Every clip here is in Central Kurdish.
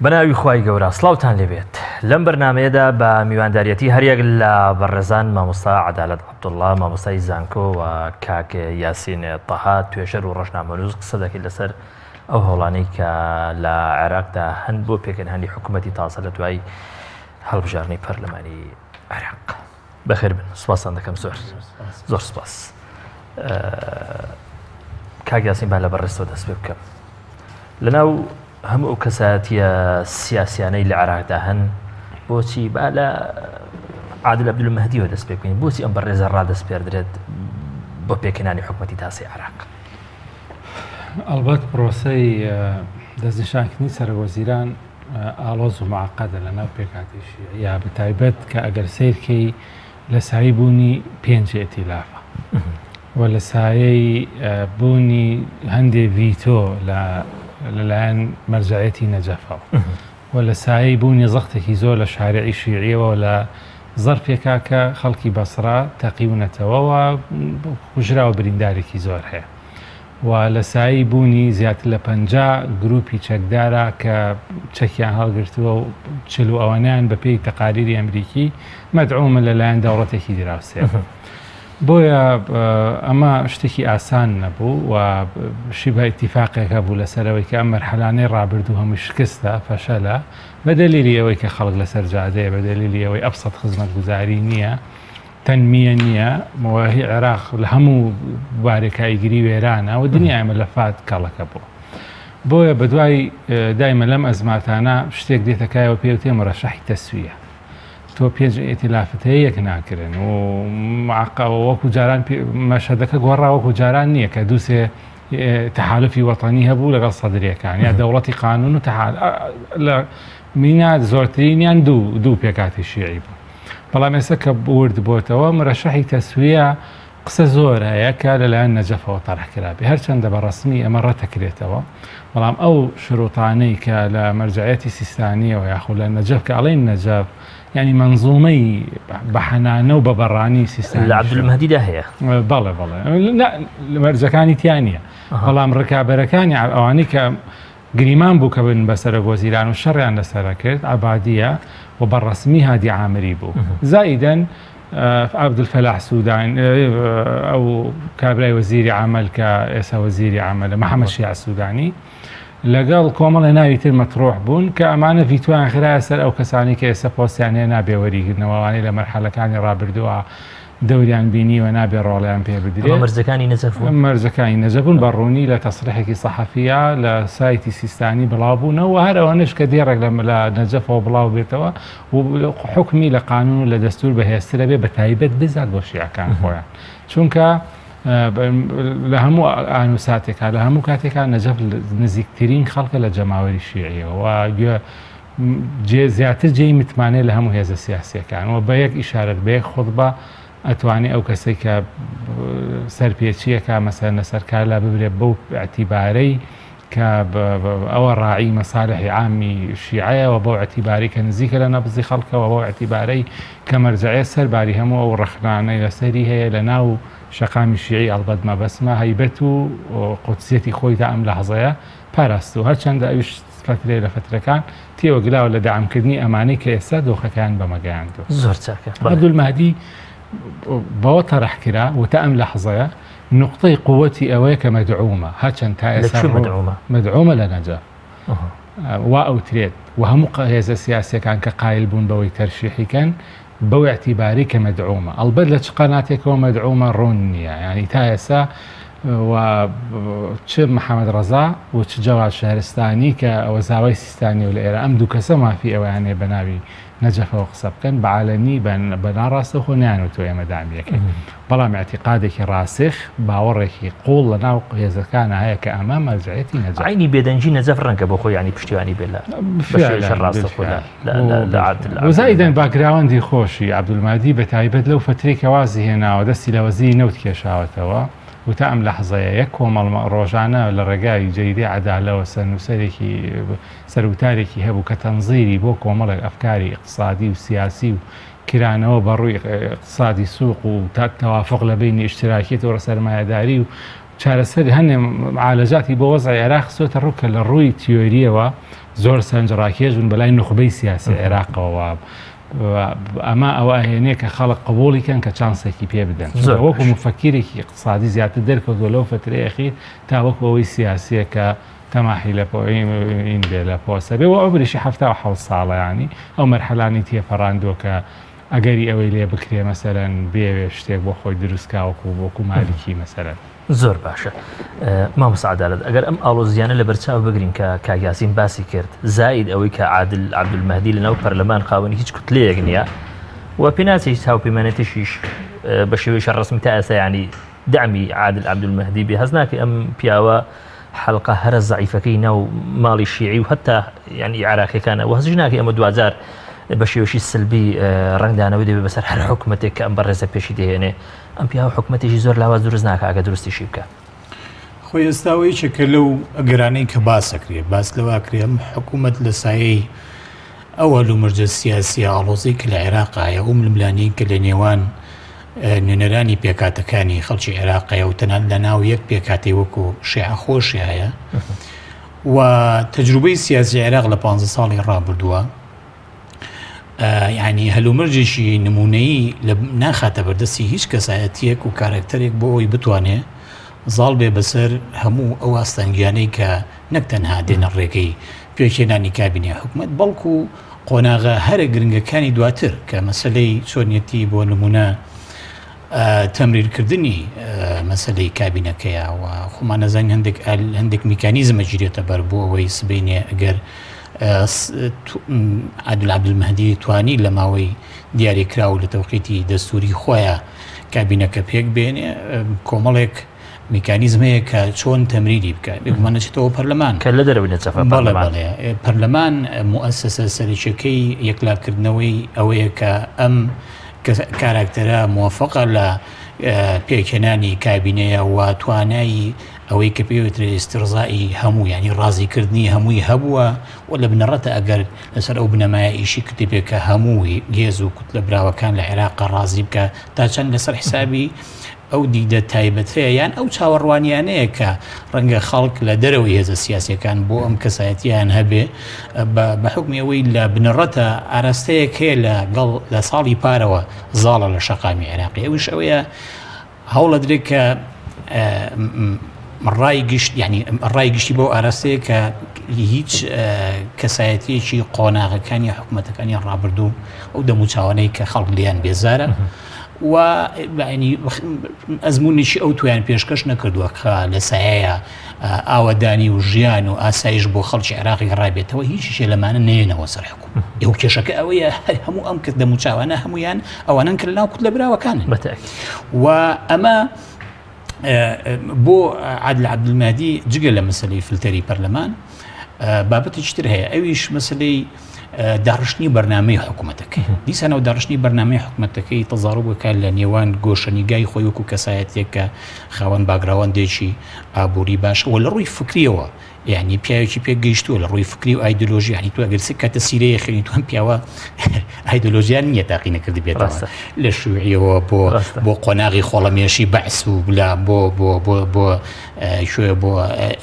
بەناوی خوای گەورە سڵاوتان لێبێت لەم بەرنامەیەدا بە میوانداریەتی هەریەک لە بەڕێزان مامۆستا عەدالەت عەبدوڵڵا مامۆستای زانکۆ و کاک یاسین تەها توێژەر و ڕۆژنامەنووس قسە دەکەین لەسەر ئەو هەوڵانەی کە لە عێراقدا هەند بۆ پێکەنهانی حکوومەتی تازە لە دوای هەڵبژاردنەی پەرلەمانی عێراق. بەخێر بن، سوپاسان دەکەم زۆر سوپاس. کاک یاسین با لە بەڕێستەوە دەست پێ بکەم. لەناو هەموو ئەو کەسایەتیە سیاسیانەی لە عێراقدا هەن بۆچی با لە عادل عەبدولمەهدیەوە دەست پێ بکەین، بۆچی ئەم بەڕێزە ڕادەست پێدرێت بۆ پێکەنانی حکوومەتی تازای عێراق؟ ئەلبەت پرۆسەی دەستنیشانکردنی سەرۆکوەزیران ئاڵۆز و معقەدە لەناو پێکهاتیشی یا بەتایبەت کە ئەگەر سیرکەی لە سایی بوونی پێنج ئێتیلافە و لە سایەی بوونی هەندێک ڤیتۆ لەلایەن مەرجعیەتی نەجەفەوە و لە سایەی بوونی زەختێکی زۆر لە شارعی شیعیەوە لە زەرفێکا کە خەڵکی بەسڕا تەقیونەتەوە و کوژرا و بریندارێکی زۆر هەیە و لە سایی بوونی زیاتر لە 50 گروپی چەکدارە کە چەکیان هەڵگرتووە و چل و ئەوانیان بە پێی تەقاریری ئەمریکی مەدعومە لەلایەن دەوڵەتێکی دراوسێ. بۆیە ئەمە شتێکی ئاسان نەبوو و شیبە ئیتیفاقێکە بوو لەسەرەوەی کە ئەم مەرحەلانەی ڕابردوو هەموو شکستە فەشەلە بە دەلیلی ئەوەی کە خەڵک لەسەر جادەیە بە دەلیلی ئەوەی ئەبسەط خزمەتگوزاری نییە، تەنمیە نییە، مواهی عێراق لە هەموو بارێکایگیری وێرانە و دنیای مەلەفات کاڵەکە بوو. بۆیە بەدوای دایمە لەم ئەزماتانە شتێک دێتەکایەوە پێوتێ مەرەشەحی تەسویە. تۆ پێنج ئێتیلافت هەیە یەک ناکردن و وەکو جاران مەشهەدەکە گۆڕا وەکو جاران نییە کە دووسێ تەحالفی وەتەنی هەبوو لەگەڵ سەدرەکان یا دەوڵەتی قانون و لە مینات زۆرترینیان دوو پێکاتی شیعی بوو. بەڵام ئێستا کە ورد بۆتەوە مەرەشەحی تەسویە قسە زۆر هەیە کە لەلایەن نەجەفەوە تەڕحکرابێ هەرچەندە بە ڕەسمی ئەمە ڕەتەکرێتەوە، بەڵام ئەو شروطانەی کە لە مەرجعیەتی سیستانیەوە یاخود لە نەجەف کە ئەڵێن نەجەف ینی منزومەی بە حەنانە و بە بەڕانی سیستانی لە عەبدولمەهدیدا هەیە. بەڵێ مەرجەکانی تیان نییە، بەڵام ڕکابەرەکانی ئەوانەی کە گریمان بوو کە بن بە سەرۆکوەزیران و شەڕیان لەسەرە کرد عەبادیە و بەڕەسمی هادی عامری بوو. زائیدەن عەبدولفەلاح سوودانی ئەو کابرای وەزیری عەمەل کە ئێستا وەزیری عەمەلە مەحەممەد شیع سوودانی لەگەڵ کۆمەڵی ناوی تر مەطروح بوون کە ئەمانە ڤیتۆیان خرایە سەر ئەو کەسانی کە ئێستا پۆستیان هەیە نابێ وەریگرنەوەوانەی لە مەرحەلەکانی ڕابردووە دەوریان بینی و نابێ ڕۆڵیان پێ بدرێت. مەرجەکانی نەجەفون مەرجەکانی نەجەفون بەڕوونی لە تەسریحێکی سەحەفیە لە سایتی سیستانی بڵاوبوونەوە هەر ئەوانش کە دیێڕێک لە نەجەفەوە بڵاو بێتەوە و حکمی لە قانون و لە دەستور بەهێزترە بێ بە تایبەت بزات بۆ شیعەکان خۆیان، چونکە لە هەموو ئانوساتێکا لە هەموو کاتێکا نەجەف نزیکترین خەڵکە لە جەماوەری شیعیەوە و زیاتر جێی متمانێ لە هەموو هێزە سیاسیەکان و بە یەک ئیشارەت بە یەک خوتبە ئەتوانێت ئەو کەسێک کە سەرپێچیەکە مەسەر لەسەرکار لا ببرێت بەو ئەتیبارەی کە ئەوە ڕاعی مەسالحی عامی شیعەیەوە بەو ئەتیباری کە نزیکە لە نەبزی خەڵکەوە بەو ئەتیبارەی کە مەرجعیە سەرباری هەموو ئەو ڕەخنانەی لەسەری هەیە لە ناو شەقامی شیعی ئەڵبەت مەبەسمە هەیبەت و قودسیەتی خۆیدا ئەم لەحظەیە پاراست و هەرچەندە ئەویش فترێ لە فترەکان تێوەگلاوە لە دەعامکردنی ئەمانەی کە ئێستا دۆخەکان بەمەگەیاندوە. زۆر چاکە. عەبدولمەهدی بەوە تەڕەحکرا وتە ئەم لەحظەیە نقطەی قووەتی ئەوەیە کە مەدعومە هەرچەند تا ئێستا مەدعومە لە نەجەف وا ئەوترێت و هەموو هێزە سیاسیەکان کە قایل بوون بەوەی تەرشیحیکەن بەو ئەتیباری کە مەدعومە. ئەڵبەت لە چ قەناتێکەوە مەدعومە ڕوون نییە، ینی تا ئێستا و چ محەممەد ڕەزا و چ جەواد شارستانی کە ئەوە زاوای سیستانی و لە ئێرە ئەم دوو کەسە مافی ئەویانێ بە ناوی نەجەفەوە قسە بکەن بەعالەمی بە ناڕاستە خۆ نیانوتۆ ئێمە دامیەکەین، بەڵام ئاعتیقادێکی ڕاسخ باوەڕێکی قوڵ لە ناو هێزەکانە هەیە کە ئەمە مەرجعیەتی نەجەف. عینی بێدەنجی نەجەف ڕەنگە بۆ خۆی ینی پشتیوانی بێ لە زائیدەن باگراوەندی خۆشی عەبدولمەهدی بە تایبەت لەو فترەی کە وازی هێناوە دەستی لە وەزیری نەوت کێشاوەتەوە وتا ئەم لەحظەیە یەک کۆمەڵ ڕۆژانە لە ڕێگای جەیدی عەدالەوە سەرنووسەرێکی سەروتارێکی هەبوو کە تەنزیری بۆ کۆمەڵێک ئەفکاری اقتصادی و سیاسی و کرانەوە بە ڕووی اقتصادی سووق و تەوافق لە بینی ئیشتراکیەوە سەرمایهداری و چارەسەری هەندێک معالەجاتی بۆ وەزعی عێراق سۆتە ڕوو کە لە ڕووی تیۆریەوە زۆر سەنجڕاکێژن بەلای نخبەی سیاسی عێراقەوە ئەمە ئەوە هێنێ کە خەڵک قبوڵیکەن کە چانسێکی پێ بدەن وەکو مفەکیرێکی اقتصادی زیاتر دەرکەوتووە لەو فترەی ئەخیر تا وەکو ئەوەی سیاسیە کە تەماحی لە این بێ لە پۆسە بێ و ئەو بریشی 77 ساڵە ینی ئەو مەرحەلانی تێپەڕاندووە کە ئەگەری ئەوەی لێ بکرێ مەسەرەن بێوێ شتێک بۆ خۆی دروستکاوەکو بۆکو مالکی مەسەرەن زۆر باشە مامۆستا عەدالەت ئەگەر ئەم ئاڵۆزیانە لە بەرچاو بگرین کە کاگیاسین باسی کرد زائید ئەوەی کە عادل عەبدولمەهدی لەناو پەرلەمان خاوەنی هیچ کوتلەیەک نییە و پێ ناچێت هیچ هاوپەیمانێتیشیش بە شێوەیەکی ڕەسمی تا ئێستا ینی دعمی عادل عەبدولمەهدی بێ هەز ناکەی ئەم پیاوە حەڵقە هەرە زەعیفەکەی ناو ماڵی شیعی و هەتا ینی عێراقیەکانە و هەزش ناکەی ئەمە دوجار بە شێوەیەکی سلبی ڕنگدانەوەی دەبێت بەسەر هەر حکومەتێک کە ئەم بەڕێزە پێشی دەهێنێ ئەم پیاوە حکومەتێکی زۆر لاواز دروست ناکە ئەگە درستیشی بکە خۆی ئێستاوەی چکە لەو ئەگەرانەی کە باسەکرێ باس لەواکرێ ئەم حکوومەت لە سایەی ئەوە لومەرجە سیاسی ئاڵۆزی کە لە عێراقایە و ململانی کە لە نێوان نوێنەرانی پێکاتەکانی خەڵکی عێراقایە و تەنان لە ناو یەک پێکاتی وەکو شیعە خۆشی هەیە و تەجروبەی سیاسی عێراق لە 15 ساڵی ڕابردووە ینی هەلومەرجێکی نمونەیی ناخاتە بەردەستی هیچ کەسایەتیەک و کارکتەرێک بۆ ئەوی بتوانێ زاڵ بێ بەسەر هەموو ئەو ئاستەنگیانەی کە نەک تەنها دێنە ڕێگەی پێکهێنانی کابینی حکوومەت بەڵکو قۆناغە هەرە گرنگەکانی دواتر کە مەسلەی چۆنیەتی بۆ نمونە تەمریرکردنی مەسلەی کابینەکەیە و خۆمان نەزانین هەندێک میکانیزمە گیرێتە بەر بۆ ئەوەی سبینێ ئەگەر عادل عەبدولمەهدی توانی لە ماوەی دیاریکرا و لە تەوقیتی دەستوری خۆیان کابینەکە پێک بێنێ کۆمەڵێک میکانیزم هەیە کە چۆن تەمریری بکات بێگومانەچێتەوە پەرلەمان کە لە دەرەوەی نەچەفە پەرلەمان موسسە سەرچەکەی یەکلاکردنەوەی ئەوەیە کە ئەم کاراکتەرە موافقە لە پێکهێنانی کابینەیە و توانایی ئەوەی کە پێوترێت استرزایی هەموو ینی ڕازیکردنی هەمووی هەبووە و لە بنەڕەتە ئەگەر لەسەر ئەو بنەمایە ئیشی کتێبێکە هەمووی گێز و کوت لە براوەکان لە عێراق ڕازی بکە تا چەند لەسەر حسابی ئەو دیدە تایبەتەیە یان ئەو چاوەڕوانیانەیە کە ڕەنگە خەڵک لە دەرەوەی هێزە سیاسیەکان بۆ ئەم کەسایەتیان هەبێ بە حکمی ئەوەی لە بنەڕەتە ئاراستەیەک هەیە لە ساڵی پارەوە زاڵە لە شەقامی عێراقی ئەوش ئەوەیە هەوڵە درێت کە ڕای گشت ینی ڕای گشتی بۆ ئاراستەیە کە هیچ کەسایەتیەکی قۆناغەکانی حکوومەتەکانی ڕابردوو ئەو دەموچاوانەی کە خەڵک لیان بێزارە و ئەزمونیشی ئەو تویان پێشکەش نەکردووە کە لە سایەیە ئاوەدانی و ژیان و ئاسایش بۆ خەڵکی عێراقی ڕابێتەوە هیچیشێ لەمانە نێنەوە سەر حکوومەت ئەو کێشەکە ئەوەیە هەموو ئەم کرد دەموچاوانە هەمویان ئەوانن کرد لەناو کوت لە براوەکانن و ئەمە بۆ عادل عەبدولمەهدی جگە لە مەسەلەی فلتەری پەرلەمان بابەتێکی تر هەیە ئەویش مەسەلەی داڕشتنی بەرنامەی حکوومەتەکەی دیسانەوە داڕشتنی بەرنامەی حکوومەتەکەی تەزاڕوو بکات لە نێوان گۆشەنیگای خۆی وەکو کەسایەتێک کە خاوەن باگراوەندێکی ئابووری باشە و لە ڕووی فکریەوە یعنی پیاوێکی پێگەیشتووە لە ڕووی فکری و ئایدۆلۆژی ینی تو ئەگەر کاتە سیرەیە خێنی توان پیاوە ئایدۆلۆژیان نییە تاقی نەکردی بێتەوە لە شووعیەوە بۆ قۆناغی خۆڵەمێشی بەعس و بلا بۆ شوێ بۆ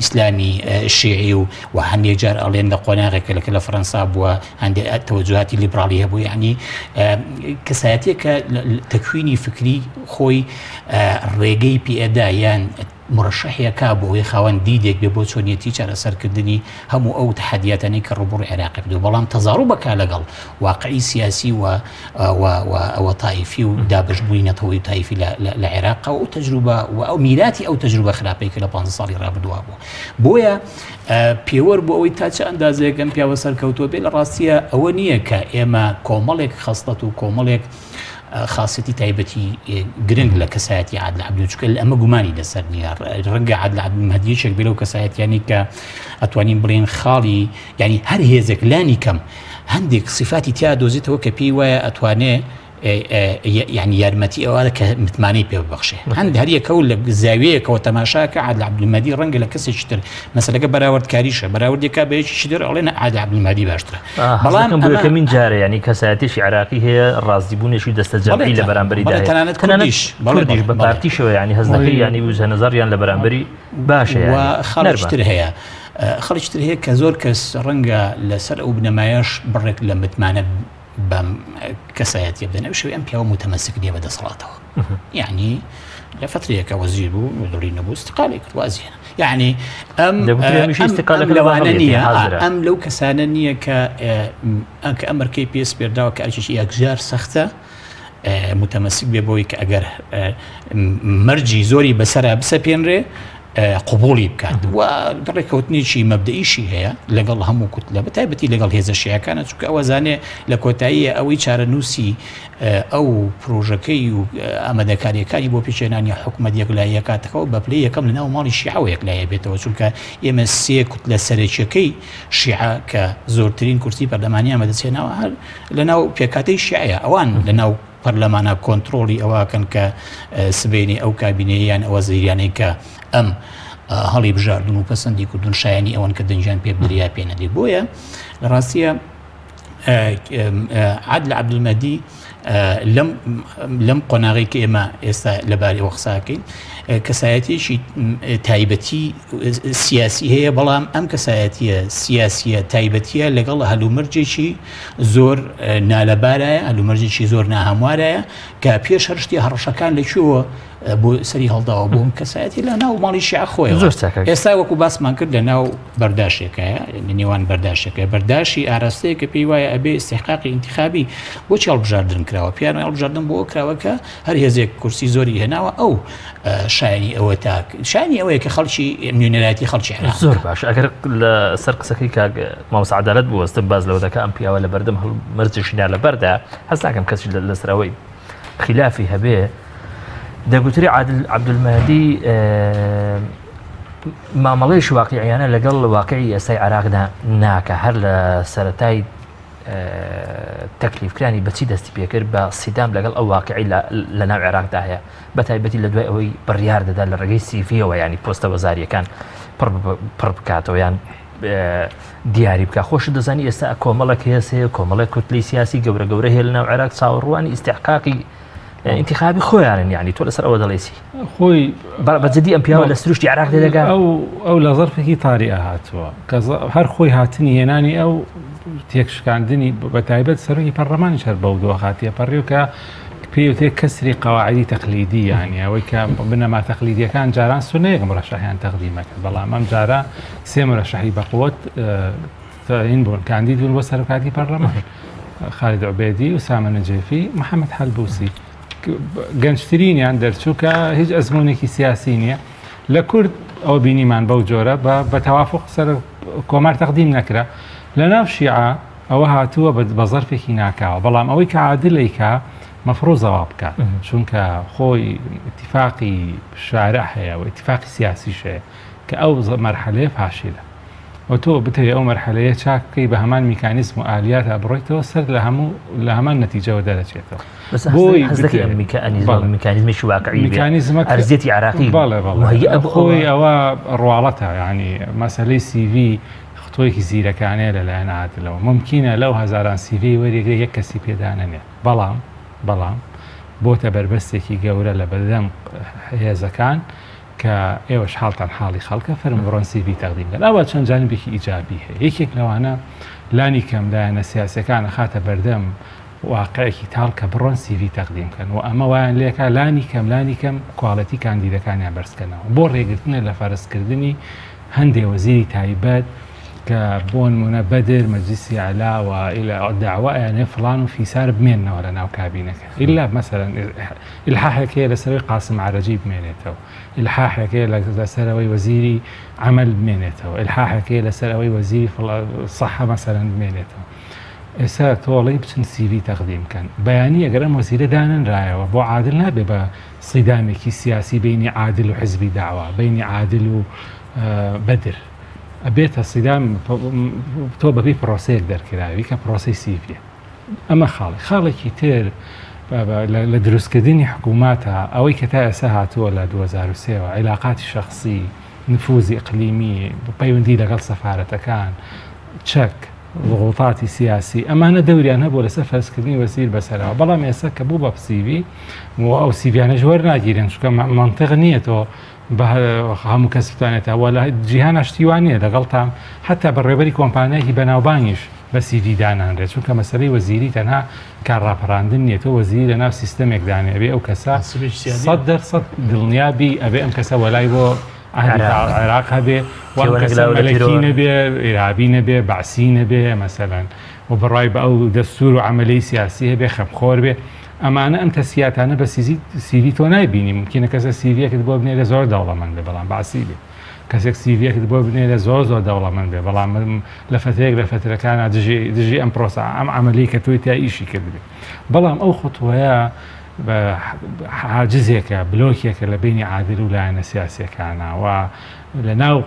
ئیسلامی شیعی و هەندێک جار ئەڵێن لە قۆناغێکە لەکە لە فەرەنسا بووە هەندێک تەوەجوهاتی لیبرالی هەبوو یعنی کەسایەتێک کە تەکوینی فکری خۆی ڕێگەی پێئەدا یان مرشحێکا بۆ ئەوەی خاوەن دیدێک بێ بۆ چۆنیەتی چارەسەرکردنی هەموو ئەو تحدیاتانی کە ڕوبڕی عێراقی بدو بەڵام تەزاڕوو بکا لەگەڵ واقعی سیاسی و ئەوە تایفی و دابشبووی نەتەوەی تایفی لە عێراق و تەجروبە و ئەو میراتی ئەو تەجروبە خراپەی کە لە 15 ساڵی ڕابردووە بوو بۆیە پێوەەر بۆ ئەوەی تا چه ئەندازەیەکەم پیاوە سەرکەوتووە بێ لە ڕاستیە ئەوە نییە کە ئێمە کۆمەڵێک خەستەت و کۆمەڵێک خاصەتی تایبەتی گرنگ لە کەسایەتی عادل عەبدولمەهدی چکە ئەمە گومانی لەسەر نییە ڕەنگە عادل عەبدولمەهدیەکێک بێ لەو کەسایەتیانی کە ئەتوانین بڵێن خاڵی ینی هەر هێزێک لانی کەم هەندێک صفاتی تیا دۆزێتەوە کە پێی وایە ئەتوانێ يعني یارمەتی ئەوە کە متمانەی پێ ببەخشێ هەندێک هەریەکە لە زاویەیەکەوە تەماشاکە عادل عەبدولمەدی ڕەنگە لە کەسێکی تر مەسەلەکە بەراوردکاریشە بەراوردێکا بەیەکێکی تر ئەڵێن عادل عەبدولمەدی باشترە بەڵام یەکەمین جارە ینی کەسایەتیشی عراقی هەیە ڕاستیبوونێکی دەستەجەمعی لە بەرامبەریدا تەنانەت کوردیش بە پارتیشەوە ینی هەز دەکەی ینی وزە نەزەریان لە بەرامبەری باشە خەڵکتر هەیە خەڵکتر هەیە کە زۆر کەس ڕەنگە لەسەر ئەو بنەمایەش بڕێک لە متمانە بەم کەسایەتی بدەن ئەو شوی ئەم پیاوە متەمەسک نییە بەدەسەڵاتەوە یعنی لە فترەیەکە وەزیر بوو دڵی نەبوو استقالی کرد وازیێنە یعنی ئەم لەوانە نییە ئەم لەو کەسانە نییە کە ئەمەرکەی پێس پێداوە کە ئەرچێکی یەکجار سەختە متەمەسک بێ بۆی کە ئەگەر مەرجی زۆری بەسەرا بسەپێنرێ قبولی بکات و ڕێکەوتنیی مەبدەئیشی هەیە لەگەڵ هەموو کوتلە بەتایبەتی لەگەڵ هێزە شیعەکانە چونکە ئەوە زانێ لە کۆتاییە ئەوەی چارەنووسی ئەو پرۆژەکەی و ئامادەکاریەکانی بۆ پێچێنانی حکومەت یەکلایە کاتەکەەوە بە پلەی یەکەم لەناو ماڵی شیعە و یەکلایە بێتەوە چونکە ئێمە سێ کوتلە سەرەکیەکەی شیعە کە زۆرترین کورسی پەرلەمانیان بەدەچێنەوە هەر لەناو پێکاتەی شیعەیە ئەوان لەناو پەرلەمانە کۆنتترۆلی ئەوەکەن کە سبینی ئەو کابینەیان ئەوە زیریانەی کە ئەم هەڵی بژاردن و پەسەندی کردن شایانی ئەوەن کە دەنجیان پێ بدریا پێ نەدەی بۆیە لە ڕاستیە عادل عەبدولمەدی لەم قۆناغی کە ئێمە ئێستا لەباری ئەوە قساکەین کەسایەتیشی تایبەتی سیاسی هەیە بەڵام ئەم کەسایەتیە سیاسیە تایبەتیە لەگەڵ هەلومەرجێکی زۆر نالەبارایە هەلومەرجێکی زۆر ناهەموارایە کە پێش هەرشتی هەڕەشەکان لەکوێوە بۆ سەری هەڵداوە بۆم کەسایەتی لە ناو ماڵی شیعە خۆیەوە ئێستا وەکو باسمان کرد لە ناو بەرداشێکەیە نێوان بەرداشەکە بەرداشی ئاراستەیە کە پێی وایە ئەبێ استحقاقی انتخابی بۆچی هەڵبژاردن کراوە پیان هەڵبژاردن بۆ کراوە کە هەر هێزێک کورسی زۆری هێناوە ئەو شایانی ئەوە تاک شانی ئەوەیە کە خەڵکی نوێنەرایەتی خەڵکی عێراق زۆر باش ئەگەر لە سەر قسەکەی کاک مامۆستا عەدالەت بوەستە باز لەوە دەکە ئەم پیاوە لە بەردەم مەرجشینا لە بەردا هەست ناکەم کەسی لەسەرەوەی خلافی هەبێ دەگوتری عادل عەبدولمەدی مامەڵەیەکی واقعیانە لەگەڵ واقعی ئێستای عێراقدا ناکە هەر لە سەرەتای تەکلیفکرانی بەچی دەستی پێکرد بە سیدام لەگەڵ ئەو واقعی لە ناو عێراقدا هەیە بەتایبەتی لە دوای ئەوەی بڕیار دەدا لە ڕێگەی سیڤیەوە ینی پۆستە وەزاریەکان پڕ بکاتەوە یان دیاری بکە خۆش دەزانی ئێستا کۆمەڵێک هێز هەیە کۆمەڵێک کوتلەی سیاسی گەورە گەورە هەیە لە ناو عێراق چاوەڕوانی ئیستحقاقی انتخابی خۆیانن یعنی تۆ لەسەر ئەوە دەڵێسی خۆی بەجددی ئەم پیاوە لە سروشتی عێراق دەگا ئەو لە زەرفێکی تاریە هاتووە کە هەر خۆی هاتنی هێنانی ئەو تێکشکاندنی بەتایبەت سەرۆکی پەرلەمانی شەر بەو دۆ خاتیە پەڕێوکە پێوتێ کەسری قەواعیدی تەقلیدی یانی ئەوەی کە بنەما تەقلیدیەکان جاران سونەیەک مڕەشەحیان تەقدیمەکرد بەڵام ئەم جارە سێ مڕەشەحی بەقووت این بوون کاندید بوون بۆ سەرۆکاتی پەرلەمان خالد عوبێدی و سامە نەجێفی محەممەد حەلبووسی گەنجترینیان دەرچووکە هیچ ئەزمونێکی سیاسی نییە لە کورد ئەو بینیمان بەو جۆرە بە تەوافق سەر کۆمار تەقدیم نەکرا لە ناو شیعە ئەوە هاتووە بە زەرفێکی ناکاوە بەڵام ئەوەی کە عادلەیکە مەفرۆزەوا بکات چونکە خۆی اتفاقی شارع هەیە و اتفاقی سیاسیش هەیە کە ئەو مەرحەلەیە پاشیلە و تۆ بتەوێ ئەو مەرحەلەیە چاکەی بە هەمان میکانیزم و ئالیات بڕۆیتەوە سەر لە هەمان نەتیجەوە دەرەچێتەوە بۆی میکانیزمێکی واقعی میکانیزمە ئەرزێتی عێراقی خۆی ئەوە ڕواڵەتە ینی مەسەلەی سیڤی خۆیەکی زیرەکانەیە لەلایەن عادلەوە ممکنە لەو هەزاران سیڤی وەرێگرێ یەک کەسی پێدانەنێت بەڵام بۆتە بربەستێکی گەورە لە بەردەم هێزەکان کە ئێوەش حاڵتان حاڵی خەڵکە فەرم بڕۆن سیڤی تەقدیمکەن ئەوە چەند جانبێکی ئیجابی هەیە یەکێک لەوانە لانی کەم لایەنە سیاسەکانە خاتە بەردەم واقعێکی تاڵ کە بڕۆن سیڤی تەقدیمکەن و ئەمە وایان لێکە لانی کەم کواڵەتی کاندیدەکانیان بەرزکەنەوە بۆ ڕێگرتنە لە فەرزکردنی هەندێک وەزیری تایبەت کە بۆ نمونە بەدر مەجلیسی عەلاوە ئیلا داوایانێ فڵان و فیسار بمێننەوە لە ناو کابینەکە ئیلا مەسەلەن ئیلحاحێکەیە لەسەرەوەی قاسم عەرەجی بمێنێتەوە ئیلحاحێکەیە لەسەرەوەی وەزیری عەمەل بمێنێتەوە ئیلحاحێکەیە لەسەرەوەی وەزیری سەحە مەسەلەن بمێنێتەوە ئێستا تۆڵی بچن سیڤی تەقدیمکەن بەیانی ئەگەر ئەم وەزیرە داننرایەوە بۆ عادل نابێ بە سیدامێکی سیاسی بینی عادل و حزبی داوا بینی عادل و بەدر ئەبێتە سیدام تۆ بەبێ پرۆسەیەک دەرکراوی کە پرۆسی سیڤیە ئەمە خاڵێکی تر لە دروستکردنی حکووماتە ئەوەی کە تا ئێستا هاتووە لە 2023 عیلاقاتی شخصی نفوزی ئەقلیمی پەیوەندی لەگەڵ سەفارەتەکان چەک ضغوطاتی سیاسی ئەمانە دەوریان هەبوو لەسەر فەرزکردنی وەزیر بەسەرەوە بەڵام ئێستا کە بوو بە پسیوی ئەو سیڤیانە ژوەر ناگیرن چونکە منطق نییە تۆ هەموو کەس بتوانێتەوە لە جیهان شتیوانە لەگەڵ تام حتا بە ڕێبەری کۆمپانیایکی بەناوبانگیش بە سیڤی دانانرێت چونکە مەسەلەی وەزیری تەنها کارڕاپەڕاندن نیە تۆ وەزیری لە ناو سیستەمێکدانێ ئەبێ ئەو کەسە 100% دڵنیابی ئەبێ ئەم کەسە وەلای بۆ عێراق هەبێ مەلەکی نەبێ ئێرابی نەبێ بەعسی نەبێ مەسەلەن و بڕای بە ئەو دەستور و عەمەلەی سیاسی هەبێ خەمخۆر بێ ئەمانە ئەم تەسیاتانە بە سیڤی تۆ نایبینی ممکنە کەسە سیڤیەکت بۆ بنێرە زۆر دەوڵەمەند بێ بەڵام بەعسی بێ کەسێک سیڤیەکت بۆ بنێرە زۆر دەوڵەمەند بێ بەڵام لە فترێک لە فترەکانە دژی ئەم پرۆسە ئەم عەمەلەی کە تۆی تا ئیشی کرد بێ بەڵام ئەو خوتوەیە حاجزێکە بلۆکێکە لە بینی عادل و لایەنە سیاسیەکانە و لە ناو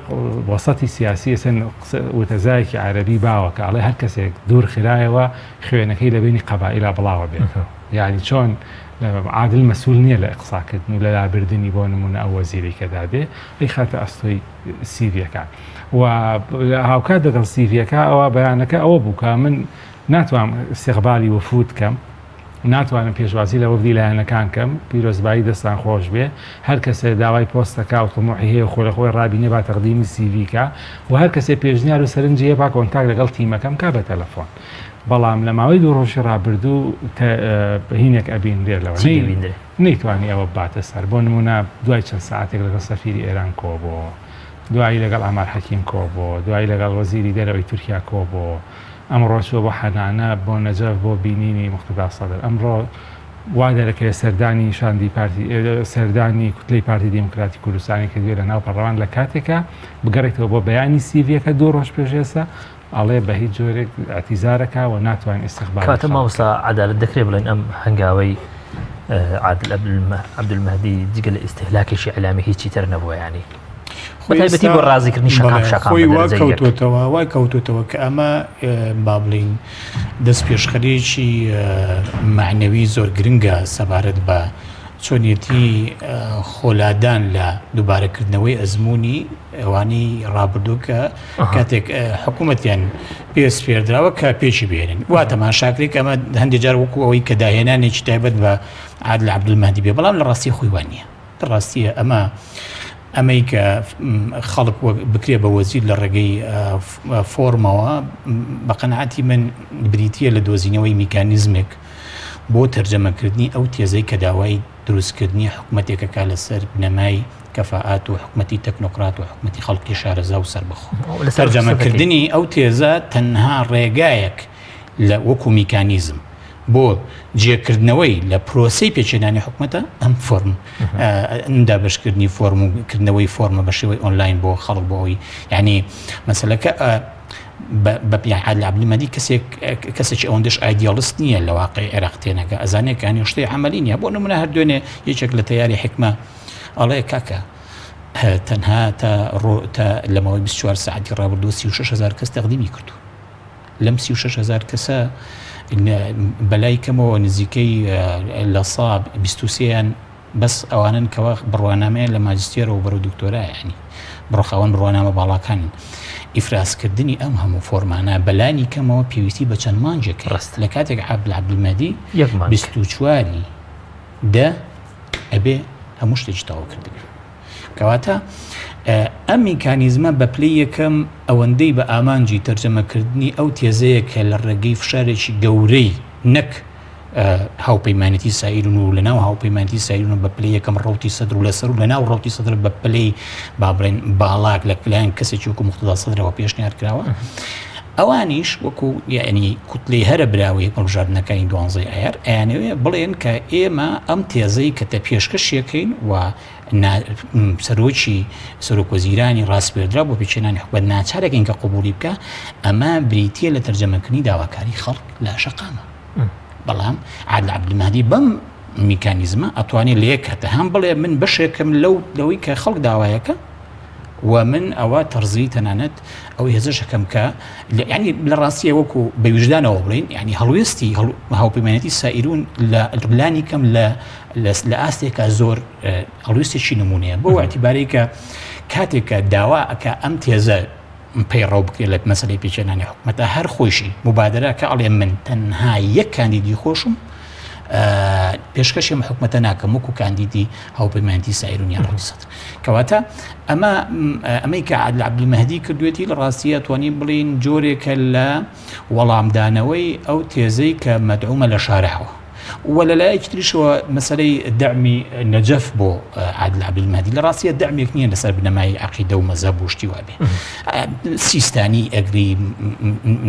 وەسەتی سیاسی سن وتەزایەکی عەرەبی باوەکە ئەڵێ هەر کەسێک دوور خرایەوە خوێنەکەی لە بینی قەبائیلا بڵاوە بێتەوە یعنی چۆن عادل مەسئول نییە لە ئقساکردن و لە لابردنی بۆ نمونە ئەو وەزیری کە دادێ ئەی خاتە ئەستۆی سیڤیەکان و هاوکات دەگەڵ سیڤیەکە ئەوە بەیانەکە ئەوە بوو کە من ناتوانم استیقبالی وەفود کەم ناتوانم پێشوازی لە وەفدی لایەنەکان کەم پیرۆزبایی دەستان خۆش بێ هەر کەسێ داوای پۆستەکە و تەموحی هەیە خۆ لە خۆی ڕابینێ با تەقدیمی سیڤیکە و هەر کەسێ پێشنیار و سەرنجی با کۆنتاک لەگەڵ تیمەکەم کا بە تەلەفۆن بەڵام لە ماوەی دوو ڕۆژی ڕابردوو هینێک ئەبین لێر لەوە نەیتوانی ئەوە باتە سەر بۆ نمونە دوای چەند ساعتێک لەگەڵ سەفیری ئێران کۆبوو دوایی لەگەڵ ئامار حەکیم کۆبوو دوایی لەگەڵ وەزیری دەرەوەی تورکیا کۆبوو ئەمڕۆ چوە بۆ حەنانە بۆ نەجەف بۆ بینینی مختدا سەدر ئەمڕۆ وا دەرەکەوێت سەردانی شاندی پارتی سەردانی کوتلەی پارتی دیموکراتی کوردستانی کردوێ لە ناو پەرلەمان لە کاتێکە بگەڕێتەوە بۆ بەیانی سیڤیەکە دوو ڕۆژ پێشێسە ئەڵێ بە هیچ جۆرێک ئەتیزارەکە و ناتوانین ئیستیقبال کاتە مامۆستا عەدالەت دەکرێت بڵێن ئەم هەنگاوەی عادل عەبدولمەهدی جگە لە ئیستیهلاکێکی ئەلامی هیچی تر نەبووە ینی بەتایبەتی بۆ ڕازیکردنی شەقام خۆی وای کەوتوتەوە کە ئەمە با بڵین دەست پێشخەرێکی معنەوی زۆر گرنگە سەبارەت بە چۆنیەتی خۆلادان لە دووبارەکردنەوەی ئەزمموی ئەوانی ڕابردوو کە کاتێک حکوومەتیان پێست پێدراوە کە پێشی بێنن وا تەماشاکرێک ئەمە هەندێک جار وەکو ئەوەی کە داهێنانێکی تایبەت بە عادل عەبدولمەهدی بێ بەڵام لە ڕاستی خۆی وان نییە ڕاستیە ئەمەی کە خەڵک بکرێ بە وەزیر لە ڕێگەی فۆرمەوە بە قەنەعەتی من بریتیە لە دۆزینەوەی میکانیزمێک بۆ تەرجەمەکردنی ئەو تێزەی کە داوای دروستکردنی حکوومەتێکەکە لەسەر بنەمای کەفاعات و حکوومەتی تەکنۆکرات و حکوومەتی خەڵکی شارەزا و سەربەخۆ تەرجەمەکردنی ئەو تێزە تەنها ڕێگایەک لە وەکو میکانیزم بۆ جێکردنەوەی لە پرۆسەی پێچێنانی حکوومەتە ئەم فۆرم دابشکردنی فۆرم و کردنەوەی فۆرمە بە شێوەی ئۆنلاین بۆ خەڵک بۆەوەی یعنی مەسەلەکە عادل عەبدولمەهدی کەسێکی ئەوەندەش ئایدیاڵست نییە لە واقعی عێراق تێنەکە ئەزانێکانی شتەی عەمەلی نییە بۆ نمونە هەر دوێنێ یەکێک لە تەیاری حکمە ئەڵێ کاکە تەنها تا لەمەوەی 24 ساعتی ڕابردووە 36,000 کەس تەقدیمی کردو لەم 36,000 کەسە بەلای کەمەوە نزیکەی لە ساب 23یان بەس ئەوانن کەوە بڕوانامەیە لە ماجستێرە و بەرەو دکتۆرای ینی بڕۆخەوەن بڕوانامە باڵاکان ئیفراسکردنی ئەم هەموو فۆرمانە بەلانی کەمەوە پێویستی بە چەند مانجێک ڕست لە کاتێک عادل عەبدولمەهدی 24 ئەبێ هەموو شتێکی تەواو کردبێ کەواتە ئەم میکانیزمە بە پلەی یەکەم ئەوەندەی بە ئامانجی تەرجەمەکردنی ئەو تێزەیە کە لە ڕێگەی فشارێکی گەورەی نەک هاوپەیمانێتی سایرون و لە ناو هاوپەیمانێتی سایرون بە پلەی یەکەم ڕەوتی سەدر و لەسەر و لە ناو ڕەوتی سەدر بە پلەی بابڕێن باڵاک لە لایەن کەسێکی وەکو مختدا سەدرەوە پێشنیار کراوە ئەوانیش وەکو یعنی کوتلەی هەرە براوی هەڵبژاردنەکانی 12 ئایار ئەیانەوێ بڵێن کە ئێمە ئەم تێزەی کە تە پێشکەشیەکەین و سەرۆکی سەرۆکوەزیرانی ڕاستپێدرا بۆ پێچێنانی حکومەت ناچارێکین کە قبولی بکە ئەمە بریتیە لە تەرجەمەکردنی داواکاری خەڵک لە شەقامە بەڵام عادل عەبدولمەهدی بەم میکانیزمە ئەتوانێت لە یەک هەتە هەم بڵێ من بەشێکم لەوەی کە خەڵک داوایەکە ومن ئەوە تەرزی تەنانەت ئەوەی هێزەشەکەم کە یعنی لە ڕاستیە وەکو بەویژدانەوە بڵین یعنی هەڵوێستی هاوپەیمانێتی سائیرون لە پلانی کەم لە ئاستێکە زۆر هەڵوێستێکی نمونەیە بۆ اعتیبارەی کە کاتێکە داوا ئەکە ئەم تێزە پەیڕەو بکرێت لە مەسەلەی پێچێنانی حکوومەتە هەر خۆشی مبادرە کە ئەڵێ من تەنها یەک کاندیدی خۆشم پێشکەشی حکوومەتە ناکەم وەکو کاندیدی هاوپەیمانێتی سائیرونیان ڕۆژی سەدر کەواتە ئەمەی کە عادل عەبدولمەهدی کردوێتی لە ڕاستیە توانی بڵین جۆرێکە لە وەڵامدانەوەی ئەو تێزەی کە مەدعومە لە شارەحەوە ولەلایەکی تریشەوە مەسەلەی دەعمی نەجەف بۆ عادل عەبدولمەهدی لە ڕاستیە دەعمێک نییە لەسەر بنەمای عەقیدە و مەزهەب و شتی وابێ سیستانی ئەگری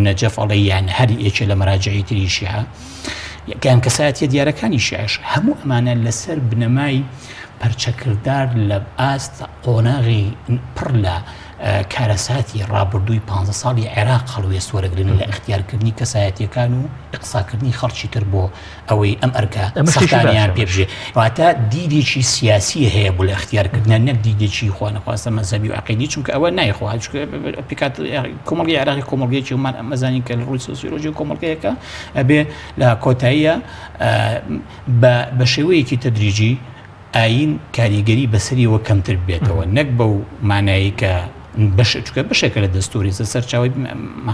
نەجەف ئەڵێ یان هەر یەکێ لە مەراجعی تری شیعە کەم کەسایەتیە دیارەکانی شیعەش هەموو ئەمانە لەسەر بنەمای پەرچەکردار لە ئاست قۆناغی پڕ لە کارەساتی ڕابردووی 15 ساڵی عێراق هەڵوێست وەرەگرن لە اختیارکردنی کەسایەتیەکان و ئقساکردنی خەڵکی تر بۆ ئەوەی ئەم ئەرکە سەختانیان پێبژێ واتە دیدێکی سیاسی هەیە بۆ لە اختیارکردن نەک دیدێکی خوا نەخواستە مەزهەبی و عەقیدی چونکە ئەوە نایخوا پێکات کۆمەڵگەی عێراقی کۆمەڵگەیەکی ومان ئەمەزانین کە لە ڕووی سۆسیۆلۆژی کۆمەڵگەیەکە ئەبێ لە کۆتاییە بە شێوەیەکی تەدریجی ئاین کاریگەری بەسەریەوە کەمتر بێتەوە نەک بەو مانایی کە بەشێکە لە دەستوری سەرچاوی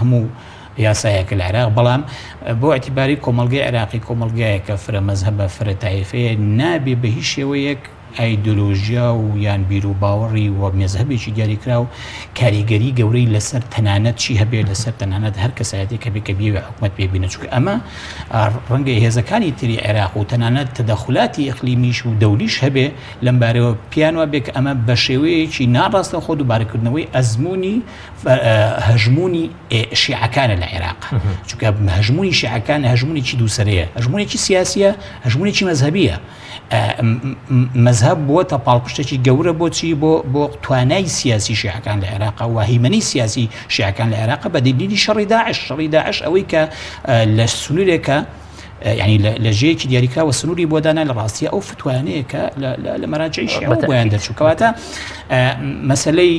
هەموو یاسایەکە لە عێراق بەڵام بۆ اعتیباری کۆمەڵگەی عێراقی کۆمەڵگایەکە فرە مەزهەبە فرە تایفەیە نابێ بە هیچ شێوەیەک ئایدۆلۆژیا و یان بیر و باوەڕی و مێزهەبێکی دیاریکرا و کاریگەری گەورەی لەسەر تەنانەت چی هەبێ لەسەر تەنانەت هەر کەسایەتێک هەبێ کە بێوێ حکوومەت پێبینە چونکە ئەمە ڕەنگە هێزەکانی تری عێراق و تەنانەت تەدەخولاتی ئیقلیمیش و دەولیش هەبێ لەم بارەوە پیان وابێ کە ئەمە بە شێوەیەکی ناڕاستە خۆ دووبارەکردنەوەی ئەزمموی هەژمونی شیعەکانە لە عێراق چونکە هەژمونی شیعەکان هەژمونێکی دووسەرەیە هەژمونێکی سیاسیە هەژمونێکی مەزهەبیە مەزهەب بووەتە پاڵپشتێکی گەورە بۆچی بۆ توانای سیاسی شیعەکان لە عێراق و هیمەنی سیاسی شیعەکان لە عێراق بە دلیلی شەڕی داعش ئەوەی کە لە سنوورێکە یعنی لە ژێیەکی دیاریکراوە سنووری بۆ دانا لە ڕاستیە ئەو فتوانەیەکە لە مەراجعی شیعە بۆیان دەرچووکەواتە مەسەلەی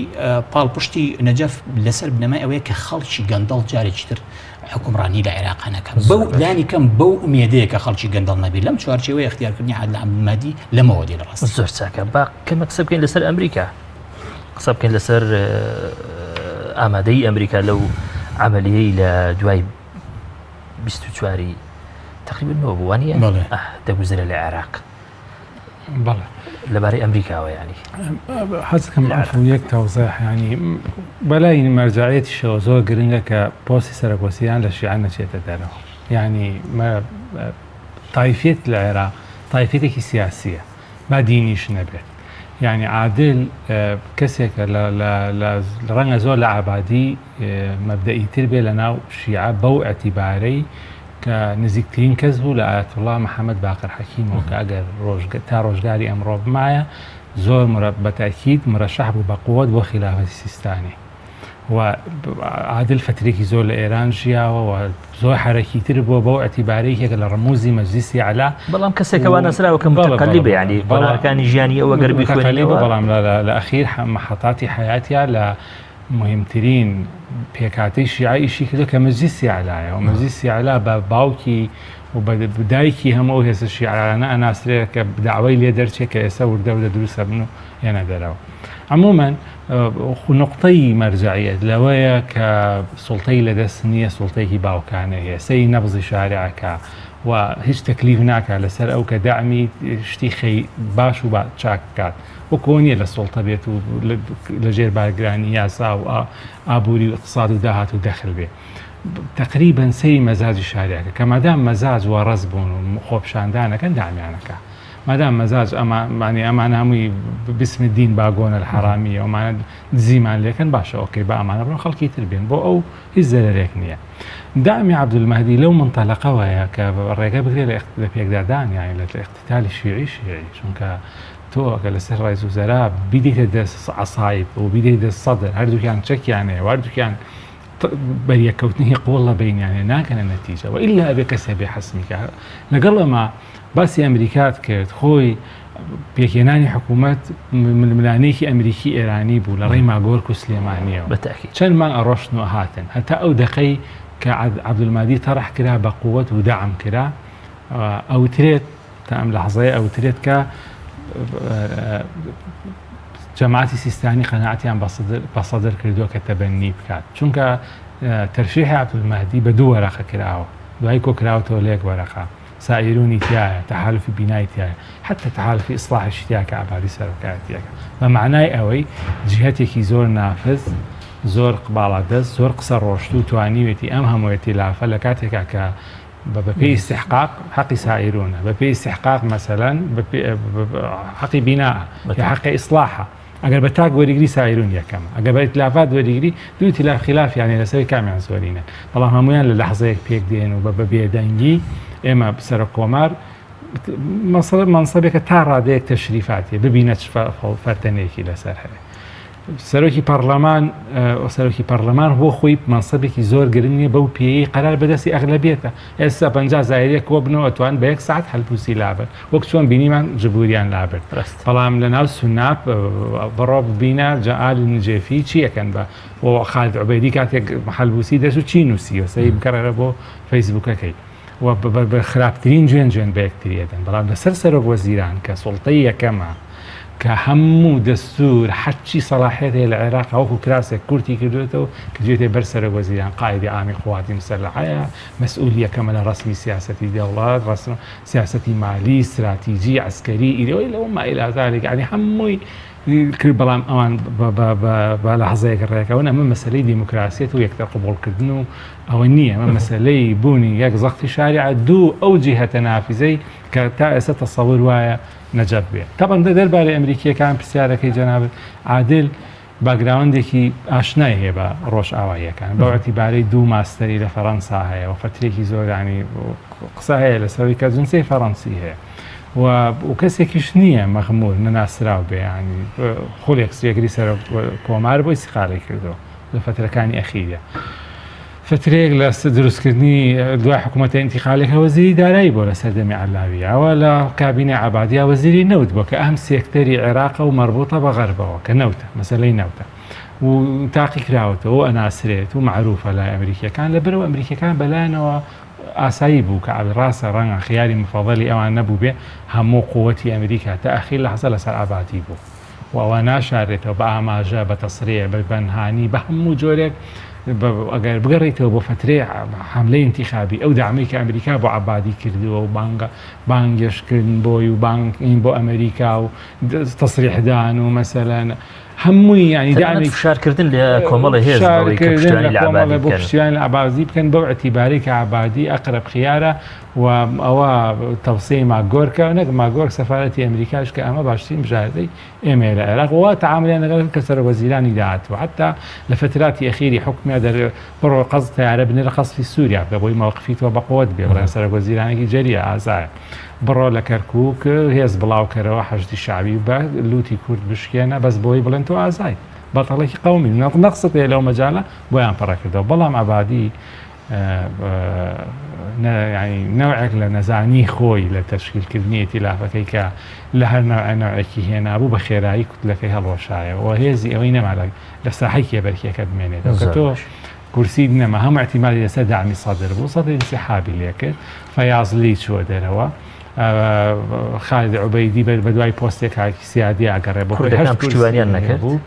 پاڵپشتی نەجەف لەسەر بنەمای ئەوەیە کە خەڵکی گەندەڵ جارێکی تر حکومڕانی لە عێراقانەکە بەو لانی کەم بەو ئومێدەیە کە خەڵکی گەندەڵ نەبی لەم چوارچێوەی اختیارکردنی عادل عەبدولمەهدی لەمەوە دێ لە ڕاست زۆر چاکە با کەمە قسە بکەین لەسەر ئەمریکا قسە بکەین لەسەر ئامادەی ئەمریکا لەو عملیەی لە دوای 24 تقریبا نەوە بووانیە دەگوزرە لە عێراق بەڵێ لەبارەی ئەمریکاوە ینی حەزەکەم عەفو یەک تەوزیح ینی بەلای مەرجعیەتیشەوە زۆر گرنگە کە پۆستی سەرۆکوەسییان لە شیعە نەچێتە دەرەوە ینی تایفێت لە عێراق تایفێتێکی سیاسیە با دینیش نەبێت یعنی عادل کەسێکە لە ڕەنگە زۆر لە عەبادی مەبدەئی تر بێ لە ناو شیعە بەو ئەتیبارەی کە نزیکترین کەس بوو لە ئایەتوڵڵا محەممەد باقر حەکیمەوە کە ئەگەر تا ڕۆژگاری ئەمڕۆ بمایە زۆر بەتاکید مرەشەح بوو بە قووەت بۆ خلافەتی سیستانی و عادل فترێکی زۆر لە ئێران ژیاوە و زۆر حرەکی تر بووە بەو ئەتیبارەیەکێکە لە ڕموزی مەجلیسی عەلا بەڵام کەسێکەوە نەسراوە کە متەقەلیبە یعنی بەڵارەکانی ژیانی ئەوە گەر بخوێنیەوە بەڵام لە ئەخیر مەحەطاتی حیاتیان لە مهمترین پێکاتەی شیعەیشی کردو کە مەجلیسی عەلایە و مەجلیسی عەلا بە باوکی و بە دایکی هەموو هێزە شیعەیانە ئەناسرێت کە داوای لێ دەرچێت کە ئێستا وردە دروستە بن و یانە دەرەوە عموماً نقطەی مەرجعیەت لەوەیە کە سوڵتەی لەدەست نییە سوڵتەیەکی باوکانە هەیە سەی نەبزی شارعەکە و هیچ تەکلیف ناکات لەسەر ئەو کە داعمی شتی خەی باش و چاک بکات وەکو نییە لە سوڵتە بێت و لەژێر بارگرانی یاسا و ئابووری و اقتصاد و داهات و دەخل بێ تقریبا سەی مەزاجی شارعەکە کە مادام مەزاج و ڕەز بوون و خۆپشاندانەکەن دامیانەکە مادام مەزاج ئەمان هەمووی بسم الدین باگۆنە الحەرامیە ئەومانە دزیمان لێکن باشە ئۆکەی بە ئەمانە بڕۆن خەڵکی تر بێن بۆ ئەو هیچ زەرێک نییە دامی عەبدولمەهدی لەو منتەلەقەوەیە کە ڕێگە بگرێت لە پێکدادان یانی لە اقتتالی شیعی چونکە تۆ ئەگە لەسەر ڕئیس وزەرا بیدەیتە دەست عەسایب و بیدەیتە دەست سەدر هەردووکیان چەکیانەیە و هەردووکیان بەریەکەوتنی قوڵ لە بینیانێ ناکەنە نەتیجە و ئیلا ئەبێ کەسێ بێ حەسمیکە لەگەڵ ئەمە باسی ئەمریکات کرد خۆی پێکهێنانی حکوومەت ململانەیەکی ئەمریکی ئێرانی بوو لە ڕێی ماگۆرک و سلێمانیەوە بەتاکید چەند مانگ ئەڕۆشتن و هاتن هەتا ئەو دقەی کە عەبدولمادی تەڕح کرا بە قووەت و دەعم کرا ئەوترێت تا ئەم لەحظەیە ئەوترێت کە جەماعەتی سیستانی قەناعەتیان بە سەدر کردووە کە تەبەنی بکات چونکە تەرشیحی عەبدولمادی بە دوو وەرەقە کراوە دوای کۆکراوەتەوە لە یەک وەرەقە سائرونی تایە تەحالفی بینایی تایە حتى تحالفی ئیسلاحی تایە کە عەبادی سەرۆکایەتیەکە بە معنای ئەوەی جهەتێکی زۆر نافذ زۆر باڵادەست زۆر قسە ڕۆشت و توانیوێتی ئەم هەموویەتی لافە لە کاتێکا کە بەپێی استحقاق حقی سائرونە بەپێی استحقاق مثلا حقی بیناء یا حقی ئیسلاحە ئەگەر بە تاک وەریگری سائرون یەکەمە ئەگەر بە ئیتلافات وەریگری دوو ئیتلاف خلاف یعنی لەسەری کامیان زۆرینە بەڵام هەمویان لە لەحزەیەک پێک دێن و بە بێدەنگی ئێمە سەرۆک کۆمار منسەبێکە تا ڕادەیەک تەشریفاتیە ببینە فەرتەنەیەکی لەسەر هەیە سەرۆکی پەرلەمان بۆ خۆی منسەبێکی زۆر گرنگە بەو پێی قەرار بەدەستی ئەغلەبیەتە ئێستا 50 زایریە کۆ بنەوە ئەتوان بە 1 ساعت هەلبوسی لابن وەک چۆن بینیمان جبوریان لابن بەڵام لە ناو سوناپ بڕۆ ببینە جەعالی نجێفی چیەکەن بە خالد عوبەیدی کاتێک هەلبوسی دەست و چی نووسیوە سەی بکەڕێرە بۆ فەیسبووکەکەی و بە خراپترین جوێن بە یەکتریەدەن بەڵام لەسەر سەرۆک وەزیران کە سوڵتەی یەکەمە کە هەموو دەستور حەچی سەلاحیەت هەیە لە عێراق وەکو کراسێک کورتی کردوێتەوە کە دوێتێ بەر سەرۆک وەزیران قایدی عامی قوواتی مسلحەیە مەسئوول یەکەمە لە ڕەسمی سیاسەتی دەوڵات سیاسەتی مالی استراتیجی عسکەری ئیرەوەی لەوە مائیلا ذالک یعنی هەمووی کرد بەڵام ئەوان بە لەحزەیەک ڕێکەوە ئەمە مەسەلەی دیموکراسیەت و یەکتر قبوڵکردن و ئەوە نییە ئەمە مەسەلەی بوونی یەک زەختی شاریعە دوو ئەو جیهەتە نافیزەی کە تا ئێستا تەسەوور وایە نەجەب بێت تابەن دەربارەی ئەمریکیەکان پرسیارەکەی جەنابەت عادل باگراوندێکی ئاشنای هەیە بە ڕۆژئاواییەکان بەو ئەتیبارەی دوو ماستەری لە فەڕەنسا هەیە و فترێکی زۆرانی قسە هەیە لەسەری کە جنسەی فەڕەنسی هەیە و کەسێکیش نییە مەغمور نەناسراو بێ ینی خۆڵێکسێگری سەر کۆمار بۆی سیقاڵی کردەوە لە فترەکانی ئەخیرە فترێک لە دروستکردنی دوای حکوومەتە ئینتیقالێکە وەزیری دارایی بۆ لە سەردەمی عەلاویەوە لە کابینە عەبادیە وەزیری نەوت بووە کە ئەم سێکتەری عێراقە و مەربوطە بە غەربەوە کە نەوتە مەسەلەی نەوتە و تاقی کراوەتەوە ئەناسرێت و معروفە لای ئەمریکیەکان لەبەرەوە ئەمریکیەکان بەلایەنەوە ئاسایی بوو کە ڕاستە ڕەنگە خیاری مفەضەلی ئەوان نەبوو بێ هەموو قووەتی ئەمریکا تا ئەخیر لە حەزە لەسەر عەبادی بوو و ئەوە ناشارێتەوە بە ئاماژە بە تەسرێ بە بەنهانی بە هەموو جۆرێک ئەگەر بگەڕێتەوە بۆ فترێ حملەی انتیخابی ئەو داعمی کە ئەمریکا بۆ عەبادی کردووە و بانگێشکردن بۆی و بانگین بۆ ئەمریکا و تەسریحدان و مەسەلەن هەمووی ینی دامی فشارکردن لە کۆمەڵی هێز بۆ پشتیوانی لە عەبادی بکەن بەو ئەتیبارەی کە عەبادی ئەقرب خیارە و ئەوە تەوسەی ماگۆرکە نەک ماگۆرک سەفارەتی ئەمریکاش کە ئەمە باشترین بژاردەی ئێمە لە عێراق وە تەعاملیان لەگەڵ کە سەرۆک وەزیرانی داهاتوە حتا لە فتراتی ئەخیری حکومیا بڕۆ قەز تەیارە بنێ لە قەسفی سووریا بە بۆی مەوەقفیتەوە بە قووەت بێ بڵێن سەرۆک وەزیرانێکی جەریە ئازایە بڕۆ لە کەرکووک هێز بڵاوکەرەوە حەشتی شعبی بە لوتی کورد بشکێنە بەس بۆی بڵێن تۆ ئازای بەتەڵێکی قەومی نەقسەت هەیە لەو مەجالە بۆیان پەڕەکردەوە بەڵام عەبادی نەوعێک لە نەزانی خۆی لە تەشکیلکردنی ئیتیلافەکەی کە لە هەر نەوعێکی هێنابوو بە خێرایی کوتلەکەی هەڵۆشایەوە هێزی ئەوەی نەمالە لە ساحەی کێبەرکیەکە بمێنێتەوە کە تۆ کورسی نەما هەموو احتیمالی لەسەر داعمی سەدر بوو سەدر انسحابی لێکرد فەیازلی چووە دەرەوە خالد عوبەیدی بە دوای پۆستێک سیادی ئاگەڕێ بۆ پشتیوانیان نەکرد بوو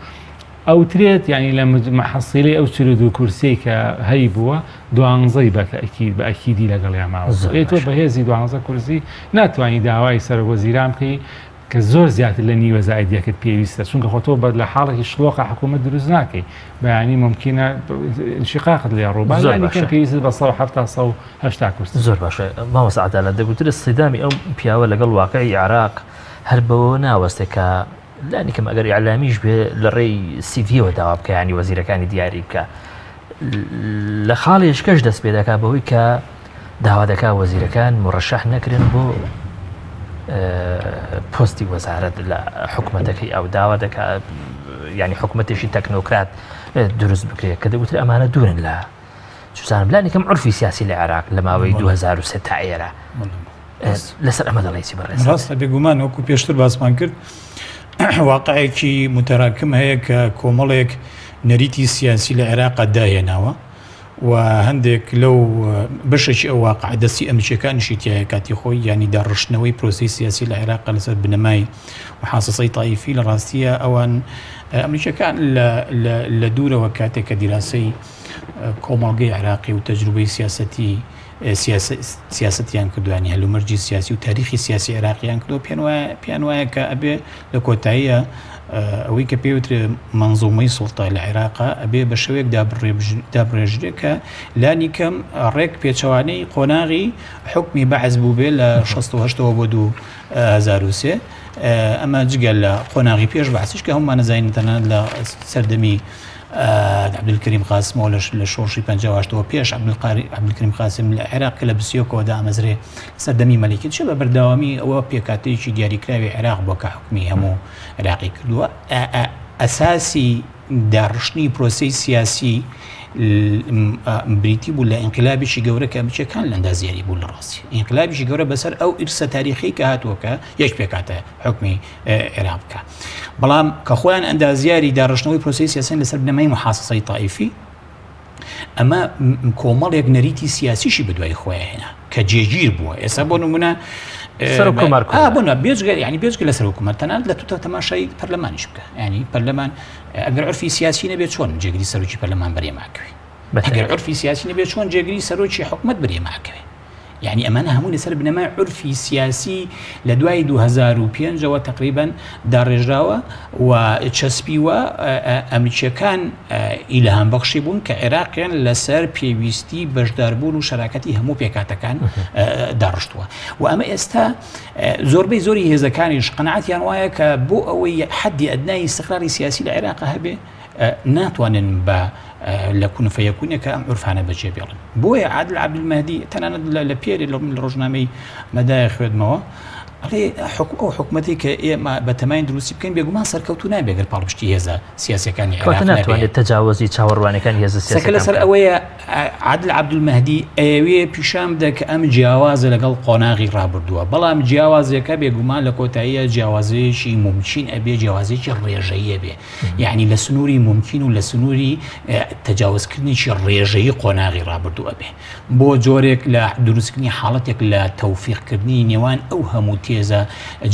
ئەوترێت ینی لە مەحەسیلەی ئەو 42 کورسی کە هەی بووە دوانزەی بە ئەکیدی لەگەڵیان ماوە تۆ بەهێزی 12 کورسی ناتوانانی داوای سەرۆک وەزیران بکەی کە زۆر زیاتر لە نیوە زایدیەکەت پێویستە چونکە خۆ تۆ بە لە حاڵێکی شلۆقە حکوومەت دروست ناکەی بەیانی ممکنە انشقاقت لێ ڕووبان پێویست بە 170 کورس زۆر باشە مامۆستا عەدالەت دەگوترە سەیدامی ئەو پیاوە لەگەڵ واقعی عێراق هەر بەوە ناوەستێ کە لانی کەم ئەگەر ئیعلامیش بێ لە ڕێی سیڤیەوە داوا بکە ینی وەزیرەکانی دیاری بکە لە خاڵێشکەش دەست پێ دەکا بەوەی کە داوا دەکا وەزیرەکان مڕەشەح نەکرن بۆ پۆستی وەزارەت لە حکوومەتەکەی ئەو داوا دەکا ینی حکوومەتێکی تەکنۆکرات دروست بکرێت کە دەگوتر ئەمانە دوورن لە چوسانم لانی کەم عورفی سیاسی لە عێراق لە ماوەی 2003 تا ئێرە لەسەر ئەمە دەڵێسی بەڕێز ڕاستە بێگومان وەکو پێشتر باسمان کرد واقعەیەکی متەراکم هەیە کە کۆمەڵێک نەریتی سیاسی لە عێراقا داهێناوە و هەندێک لەو بەشێکی ئەو واقع دەستی ئەمریکیەکانیشی تایە کاتی خۆی ینی داڕشتنەوەی پرۆسی سیاسی لە عێراقا لەسەر بنەمای محاسەسەی تایفی لە ڕاستیە ئەوان ئەمریکیەکان لە دوورەوە کاتێک کە دیراسەی کۆمەڵگەی عێراقی و تەجروبەی سیاسەتی سیاستیان کردوانی هەلومەرجی سیاسی و تاریخی سیاسی عێراقیان کردو پێیان وایە کە ئەبێ لە کۆتاییە ئەوەی کە پێوترێ منزومەی سوڵتای لە عێراقا ئەبێ بە شێوەیەک دابڕێژرێت کە لانی کەم ڕێک پێچەوانەی قۆناغی حکمی بەعز بوو بێ لە 1968ەوە بۆ 2003 ئەمە جگەل لە قۆناغی پێش بەعسیش کە هەمومان نەزانین تەنانەت لە سەردەمی عەبدولکەریم قاسمەوە لە شۆڕشی 58ەوە پێش عەبدولکەریم قاسم لە عێراق کە لە 21ەوە دامەزرێ سەردەمی مەلیکی چ بە بەردەوامی ئەوە پێکاتەیەکی دیاریکراوی عێراق بۆ کە حکمی هەموو عێراقی کردووە ئەساسی داڕشتنی پرۆسەی سیاسی بریتی بوو لە ئینقلابیشی گەورە کە ئەمریکیەکان لە ئەندازیاری بوو لە ڕاستی ئینقلابیشی گەورە بەسەر ئەو ئیرسە تاریخی کە هاتووەکە یەک پێکاتە حکمی عێراق بکە بەڵام کە خۆیان ئەندازیاری داڕشتنەوەی پرۆسەی سیاسی لەسەر بنەمای محاسەسەی تایفی ئەمە کۆمەڵێک نەریتی سیاسیشی بەدوای خۆیان هێنا کە جێگیر بووە ئێستا بۆ نمونە بۆنە بێجگەر ینی بێجگە لەسەر حکومەت تەنانەت لە تووتە تەماشای پەرلەمانیش بکە ینی پەرلەمان ئەگەر عرفی سیاسی نەبێت چۆن جێگیری سەرۆکی پەرلەمان بەرێماکەوێ ئەگەر عرفی سیاسی نەبێت چۆن جێگیری سەرۆکی حکومەت بەرێماکەوێ یعنی ئەمانە هەموو لەسەر بنەمای عرفی سیاسی لە دوای 2005ەوە تقریبا داڕێژراوە و چەسپیوە ئەمریکیەکان ئیلهام بەخشی بوون کە عێراقیان لەسەر پێویستی بەشداربوون و شەراکەتی هەموو پێکاتەکان داڕشتووە و ئەمە ئێستا زۆربەی زۆری هێزەکانیش قەنەعەتیان وایە کە بۆ ئەوەی حەدی ئەدنای استقراری سیاسی لە عێراق هەبێ ناتوانن بە لە کونفەیەکوونێکە ئەم عرفانە بەجێ بێڵن بۆیە عادل عەبدولمەهدی تەنانەت لە پێری لە ڕۆژنامەی مەدایە خوێدمەوە ئەڵێ ئەو حکومەتی کە ئێمە بە تەماین دروستی بکەین بێگومان سەرکەوتو نابێ گەر پاڵپشتی هێزە سیاسەکانی عێراق ناتوانێت تەجاوزی چاوەڕوانەکانی هێزە سیاسەکان لەسەر ئەوەیە عادل عەبدولمەهدی ئەوێ پیشان بدە کە ئەم جیاوازە لەگەڵ قۆناغی ڕابردووە بەڵام جیاوازەکە بێگومان لە کۆتاییە جیاوازەیەکی ممکن ئەبێ جیاوازێکی ڕێژەیە بێ یعنی لە سنووری ممکن و لە سنووری تەجاوزکردنیی ڕێژەیی قۆناغی ڕابردووە بێ بۆ جۆرێک لە دروستکردنی حاڵەتێک لە تەوفیقکردنی نێوان ئەو هەموو تێزە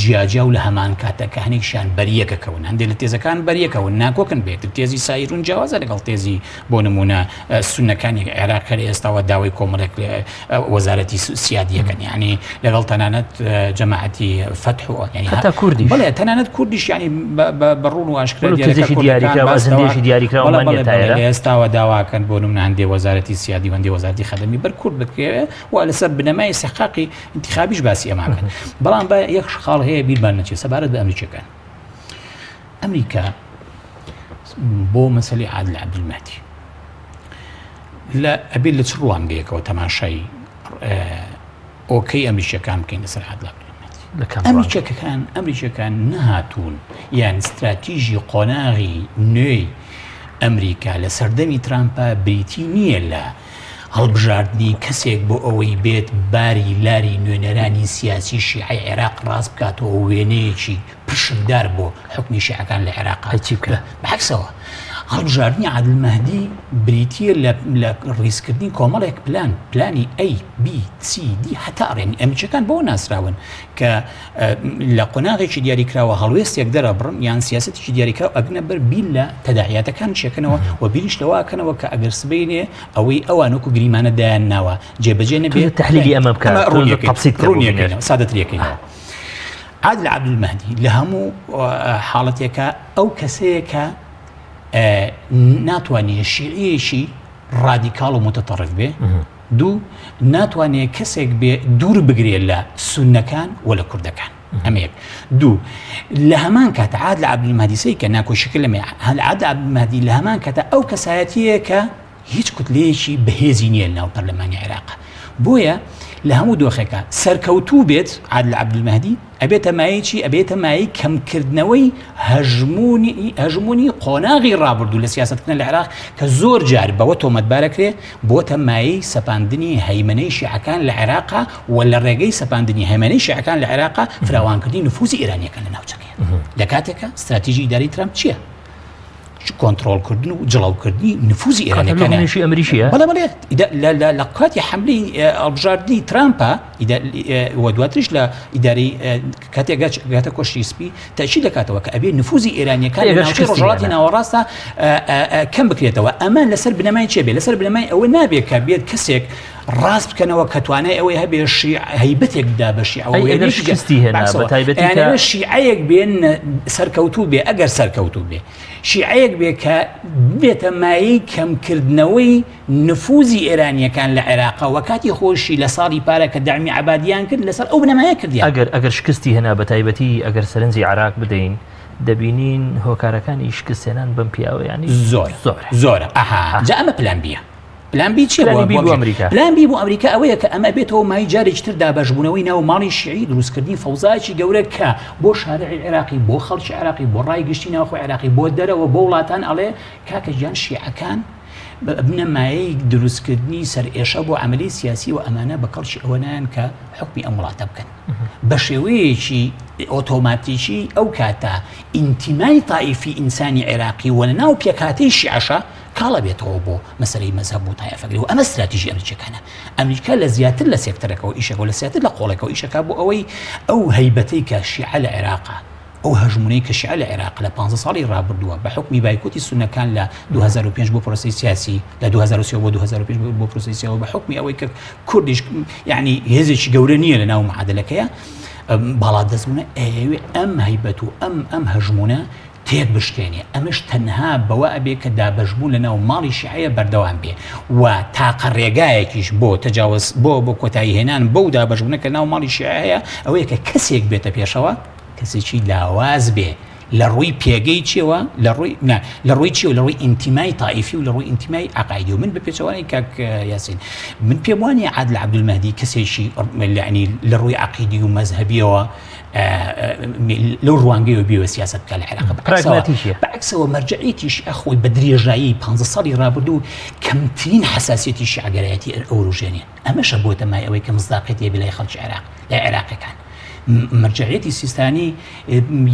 جیاجا و لە هەمان کاتەکە هەنێکشیان بەریەکەکەون هەندێک لە تێزەکان بەریەکەون ناکۆکن بێت تێزی سایرون جیاوازە لەگەڵ تێزی بۆ نمونە سونەکانی عێراق ئێستاوە داوای کۆمەڵێک وەزارەتی سیادیەکەن یعنی لەگەڵ تەنانەت جەماعەتی فەتح ینی هەتا کوردیش بەڵێ تەنانەت کوردیش ینی بەڕوون و ئاشکرا ئێستاوە داواکەن بۆ نمونە هەندێک وەزارەتی سیادی و هەندێک وەزارەتی خەدەمی بەرکورد بکرێ و لەسەر بنەمای استحقاقی انتخابیش باسی ئەماکەن بەڵام بە یەک خاڵ هەیە بیرمان نەچێت سەبارەت بە ئەمریکیەکان بۆ مەسەلەی عادل عەبدولمەهدی لە ئەبێت لە چ ڕوانگەیەکەوە تەماشای ئۆکەی ئەمریکیەکان بکەین لەسەر عادل عەبدولمەهدی ئەمریکیەکان نەهاتوون یان استراتیژی قۆناغی نوێی ئەمریکا لە سەردەمی ترامپە بریتی نییە لە هەڵبژاردننی کەسێک بۆ ئەوەی بێت باری لاری نوێنەرانی سیاسی شیعی عێراق ڕاست بکاتەوە وێنەیەکی پشمدار بۆ حکمی شیعەکان لە عێراق بەعکسەوە هەڵبژاردننی عادلمەهدی بریتیە لە ڕیزکردنی کۆمەڵێک پلانی A B C D هەتا ئەڕێنی ئەمریکیەکان بۆ ناسراون کە لە قۆناغێکی دیاریکراوە هەڵوێستێک دەرەبڕن یان سیاسەتێکی دیاریکراوە ئەگنە بەر بیل لە تەداعیاتەکان چێکەنەوە و بیریش لەواکەنەوە کە ئەگەر سبەینێ ئەوەی ئەوانوەکو گریمانە دایان ناوە جێبەجێ نەبێت تحلیلی ئەمە بکات سادەتریەکەینەوە عادل عەبدولمەهدی لە هەموو حاڵەتێکە ئەو کەسەیەکە ناتوانێت شیعیەکی ڕادیکاڵ و متتەڕف بێ دوو ناتوانێت کەسێک بێ دوور بگرێت لە سونەکان و لە کوردەکان ئەمەیەک دوو لە هەمان کاتە عادل عەبدولمەهدی سەی کە ناکۆشیکە لەمێ عادل عەبدولمەهدی لە هەمان کاتە ئەو کەسایەتیە کە هیچ کوتلەیەکی بەهێزی نییە لەناو پەرلەمانی عێراق بۆیە لە هەموو دۆخێکە سەرکەوتوو بێت عادل عەبدولمەهدی ئەبێتە مایەکی ئەبێتە مای کەمکردنەوەی هەژمونی قۆناغی ڕابردوو لە سیاسەتکردن لە عێراق کە زۆر جار بەوە تۆمەتبارەکرێ بۆتە مایەی سەپاندنی هەیمەنەی شیعەکان لە عێراقا و لە ڕێگەی سەپاندنی هەیمەنەی شیعەکان لە عێراقا فراوانکردنی نفوزی ئێرانیەکان لە ناوچەکەیە لە کاتێکە استراتیژی ئیداری ترامپ چییە؟ کۆنتڕۆڵکردن و جڵاوکردنی نفوزی ئێرانیەکانشی ئەمریکیە بەڵێ لە کاتی حملی ئەڵبژاردننی ترامپە و دواتریش لە ئیداری کاتێکگاتە کۆشتی سپی تاچی دەکاتەوە کە ئەبێ نفوزی ئێرانیەکان لە ناوچەی ڕۆژهەڵاتی ناوەڕاستە کەم بکرێتەوە ئەمان لەسەر بنەمای چێ بێ لەسەر بنەمای ئەوە نابێت کە بێت کەسێک ڕاست بکەنەوە کە توانای ئەوەی هەبێ هەیبەتێکدا بەشی ئەوە شیعەیەک بێن سەرکەوتوو بێ ئەگەر سەرکەوتوو بێ شیعەیەک بێ کە بێتە مایەی کەمکردنەوەی نفوزی ئێرانیەکان لە عێراقا و کاتی خۆشی لە ساڵی پارە کە دامی عەبادیان کرد لەسەر ئەو بنەمایە کردیان ئەگەر شکستی هێنا بە تایبەتی ئەگەر سەرنجی عێراق بدەین دەبینین هۆکارەکانی شکستێنان بەم پیاوە ینی زۆرە جا ئەمە پلان بیە پلان بی چیە پلان بی بۆ ئەمریکا ئەوەیە کە ئەمە بێتەوە مای جارێکی تر دابەشبوونەوەی ناو ماڵی شیعی دروستکردنی فەوزایکی گەورە کە بۆ شارعی عێراقی بۆ خەڵکی عێراقی بۆ ڕای گشتی ناوخۆی عێراقی بۆ دەرەوە بۆ وڵاتان ئەڵێ کاکە گیان شیعەکان بنە مایەی دروستکردنی سەر ئێشە بۆ عملی سیاسی و ئەمانە بە کەڵکی ئەوەنیان کە حکمی ئەم وڵاتە بکەن بە شێوەیەکی ئۆتۆماتیکی ئەو کاتە ئینتیمای تائیفی ئینسانی عێراقی وە ناو پێکاتەی شیعەشە کاڵە بێتەوە بۆ مەسەلەی مەذهب و تایەفەگری و ئەمە استراتیژی ئەمریکیەکانە ئەمریکا لە زیاتر لە سێکتەرەکەەوە ئیشەکە و لە زیاتر لە قۆڵێکەوە ئیشەکە بۆ ئەوەی ئەو هەیبەتەی کە شیعە لە عێراقا ئەو هەژمونەی کە شیعە لە عێراق لە 15 ساڵی ڕابردووە بە حکمی بایکۆتی سونەکان لە 2005 بۆ پرۆسی سیاسی لە 2003 بۆ 2005 بۆ پرۆسی سیاسی بە حکمی ئەوەی کە کوردیش یعنی هێزێکی گەورە نییە لە ناو معادلەکەیە باڵا دەستبوونە ئەوێ ئەم هەیبەت و ئەم هەژمونە تێک بشکێنێ ئەمەش تەنها بەوە ئەبێ کە دابەشبوون لە ناو ماڵی شیعەیە بەردەوام بێ و تاقە ڕێگایەکیش بۆ تەجاوز بۆ کۆتایی هێنان بەو دابەشبوونە کە ناو ماڵی شیعەیە ئەوەیە کە کەسێک بێتە پێشەوە کەسێکی لاواز بێ لە ڕووی پێگەی چێوە لە ڕووی چی و لە ڕووی ئینتیمای تائیفی و لە ڕووی ئینتیمای عقایدی و من بە پێچەوانی کاک یاسین من پێم وانە عادل عەبدولمەهدی کەسێکی یعنی لە ڕووی عقیدی و مەذهبیەوە لەو ڕوانگەیەوە بیوە سیاست بکات لە عێراق بەعکسەوە مەرجعیەتیش ئەخۆی بە درێژایی 15 ساڵی ڕابردوو کەمترین حساسیەتی شیعەگەرایەتی ئەوروژێنێ ئەمەشە بۆتە مای ئەوەی کە مصداقیەتی بێ لای خەڵکی عێراق لای عێراقیەکان مرجعیەتی سیستانی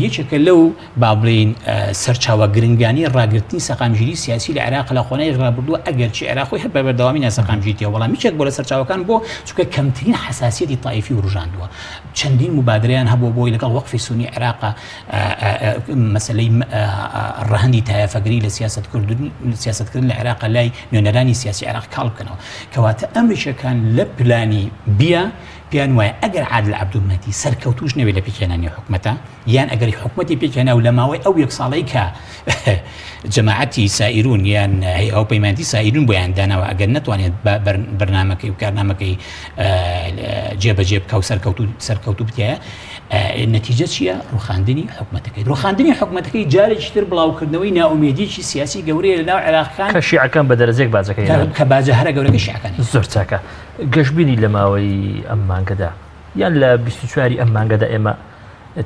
یەکێکە لەو با بڵێن سەرچاوە گرنگانی ڕاگررتنی سەقامگیری سیاسی لە عێراق لە خۆنەی ڕابردووە ئەگەرچی عێراقی هەر بە بەردەوامی ناسەقامگیریەوە بەڵام هیچێک بۆ لە سەرچاوەکان بۆ چونکە کەمترین حساسیەتی تائیفی وروژاندووە چەندین مبادرەیان هەبوو بۆی لەگەڵ وەقفی سونی عێراق مەسەلەی ڕەهەندی تایەفەگری لە سیاستکردن لە عێراق لای نوێنەرانی سیاسی عێراق کاڵ بکەنەوە کەواتە ئەمریکیەکان لە پلانی بیە پیان وایە ئەگەر عادل عەبدولمەهدی سەرکەوتوش نەوێت لە پێکهێنانی حکومەتە یان ئەگەری حکومەتی پێکهێنا و لە ماوەی ئەو یەک ساڵەی کە جەماعەتی سائیرون یان ئەو پەیمانتی سائیرون بۆیان داناوە ئەگەر نەتوانێت بەرنامەکەی و کارنامەکەی جێبەجێ بکە و سەرکەوتوو بتایە نەتیجە چییە؟ ڕوخاندنی حکومەتەکەی ڕوخاندنی حکومەتەکەی جارێکی تر بڵاوکردنەوەی ناومێدیی سیاسی گەورەیە لە ناو عێراقیەکان کە شیعەکان بە دەرەجێک بازەکەی کە باجە هەرە گەورەکە شیعەکان زۆر چاکە گەشتبینی لە ماوەی ئەم مانگەدا یان لە 24 ئەم مانگەدا ئێمە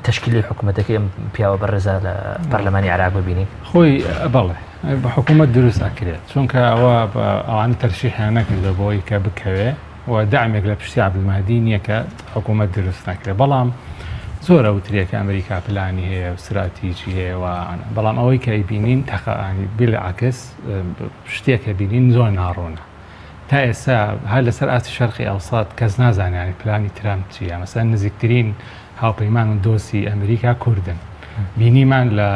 تشکیلی حکوومەتەکەی ئەم پیاوە بەڕێزا لە پەرلەمانی عێراق ببینین خۆی بەڵێ بە حکوومەت دروست ئەکرێت چونکە ئەوە ئەوانە تەرشیحیان نەکردە بۆی کە بکەوێ و دامێک لە پشتی عەبدولمەهدی نییە کە حکوومەت دروست نەکرێت بەڵام زۆر ئەوترێکە ئەمریکا پلانی هەیە و استراتیژی هەیە بەڵام ئەوەی کە بینین تەقانی بێعکس شتێکە بینین زۆر ناڕۆنە تا ئێستا هەر لەسەر ئاسی شەرقی ئەوسات کەس نازانانی پلانی ترامپ چییە مەسەن نزیکترین هاوپەیمان و دۆستی ئەمریکا کوردن بینیمان لە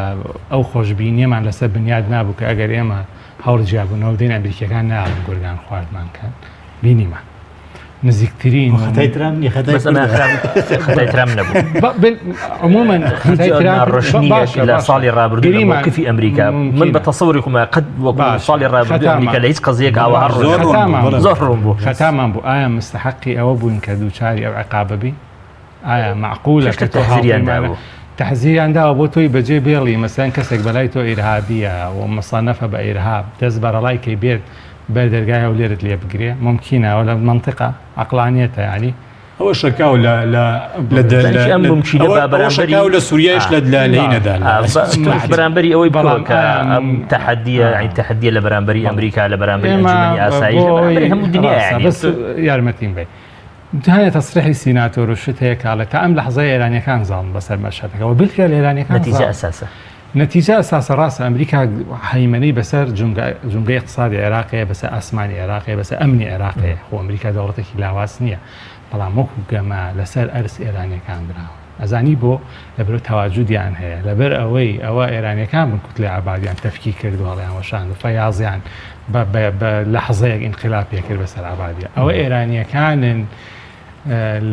ئەو خۆشببینیەمان لەسەر بنیاد نابوو کە ئەگەر ئێمە هەوڵ جیابوونەوە دێن ئەمریکیەکان ناڵن گورگان خواردمان کەن بینیمان نزیکترین عموما لە ساڵی ڕابردوو موقفی ئەمریکا من بە تەسەوری خۆم قەت وەکو ساڵی ڕابردوو ئەمریکا لە هیچ قەزەیەک ئاوا زۆر ڕوون بوو خەتامان بوو ئایا مستحقی ئەوە بوون کە دووچاری ئەو عقابە بین ئایا معقولە کە تحزیریان داوە بۆ تۆی بەجێ بێڵی مەسەن کەسێک بەلای تۆ ئیرهابیە و مەسانەفە بە ئیرهاب دەست بەرەڵای کەی بێت بەردەرگای هەولێرت لێ بگرێ ممکنە لە منطقە عقلانیەتە ینی ئەوە شەکاو لە سووریایش لە لەینەدا بەرامبەری ئەوەی تحدیە لە بەرامبەری ئەمریکا لە بەرامبەری ئەنجومەنی ئاسایی هەموو دنیا یارمەتیم بێ هەیە تەسریحی سیناتۆر و شت هەیە کاڵێت تا ئەم لەحظەی ئێرانیەکان زاڵن بەسەر مەشهدەکەەوە بلکە لە ئێرانیەکان نەتیجە ئەساسە نەتیجە ئەساسە ڕاستە ئەمریکا هەیمەنەی بەسەر جونگەی اقتصادی عێراقەیە بەسەر ئاسمانی عێراقەیە بەسەر ئەمنی عێراقەیە خۆ ئەمریکا دەوڵەتێکی لاواز نییە بەڵام وەکو گەمە لەسەر ئەرس ئێرانیەکان براوە ئەزانی بۆ لەبەر تەواجودیان هەیە لەبەر ئەوە ئێرانیەکان بن کوتلێ عەبادیان تەفکی کردوڵیان وەشان و فەیازیان بە لەحظەیەک ئینقلاب پێکرد بەسەر عەبادیە ئەوە ئێرانیەکانن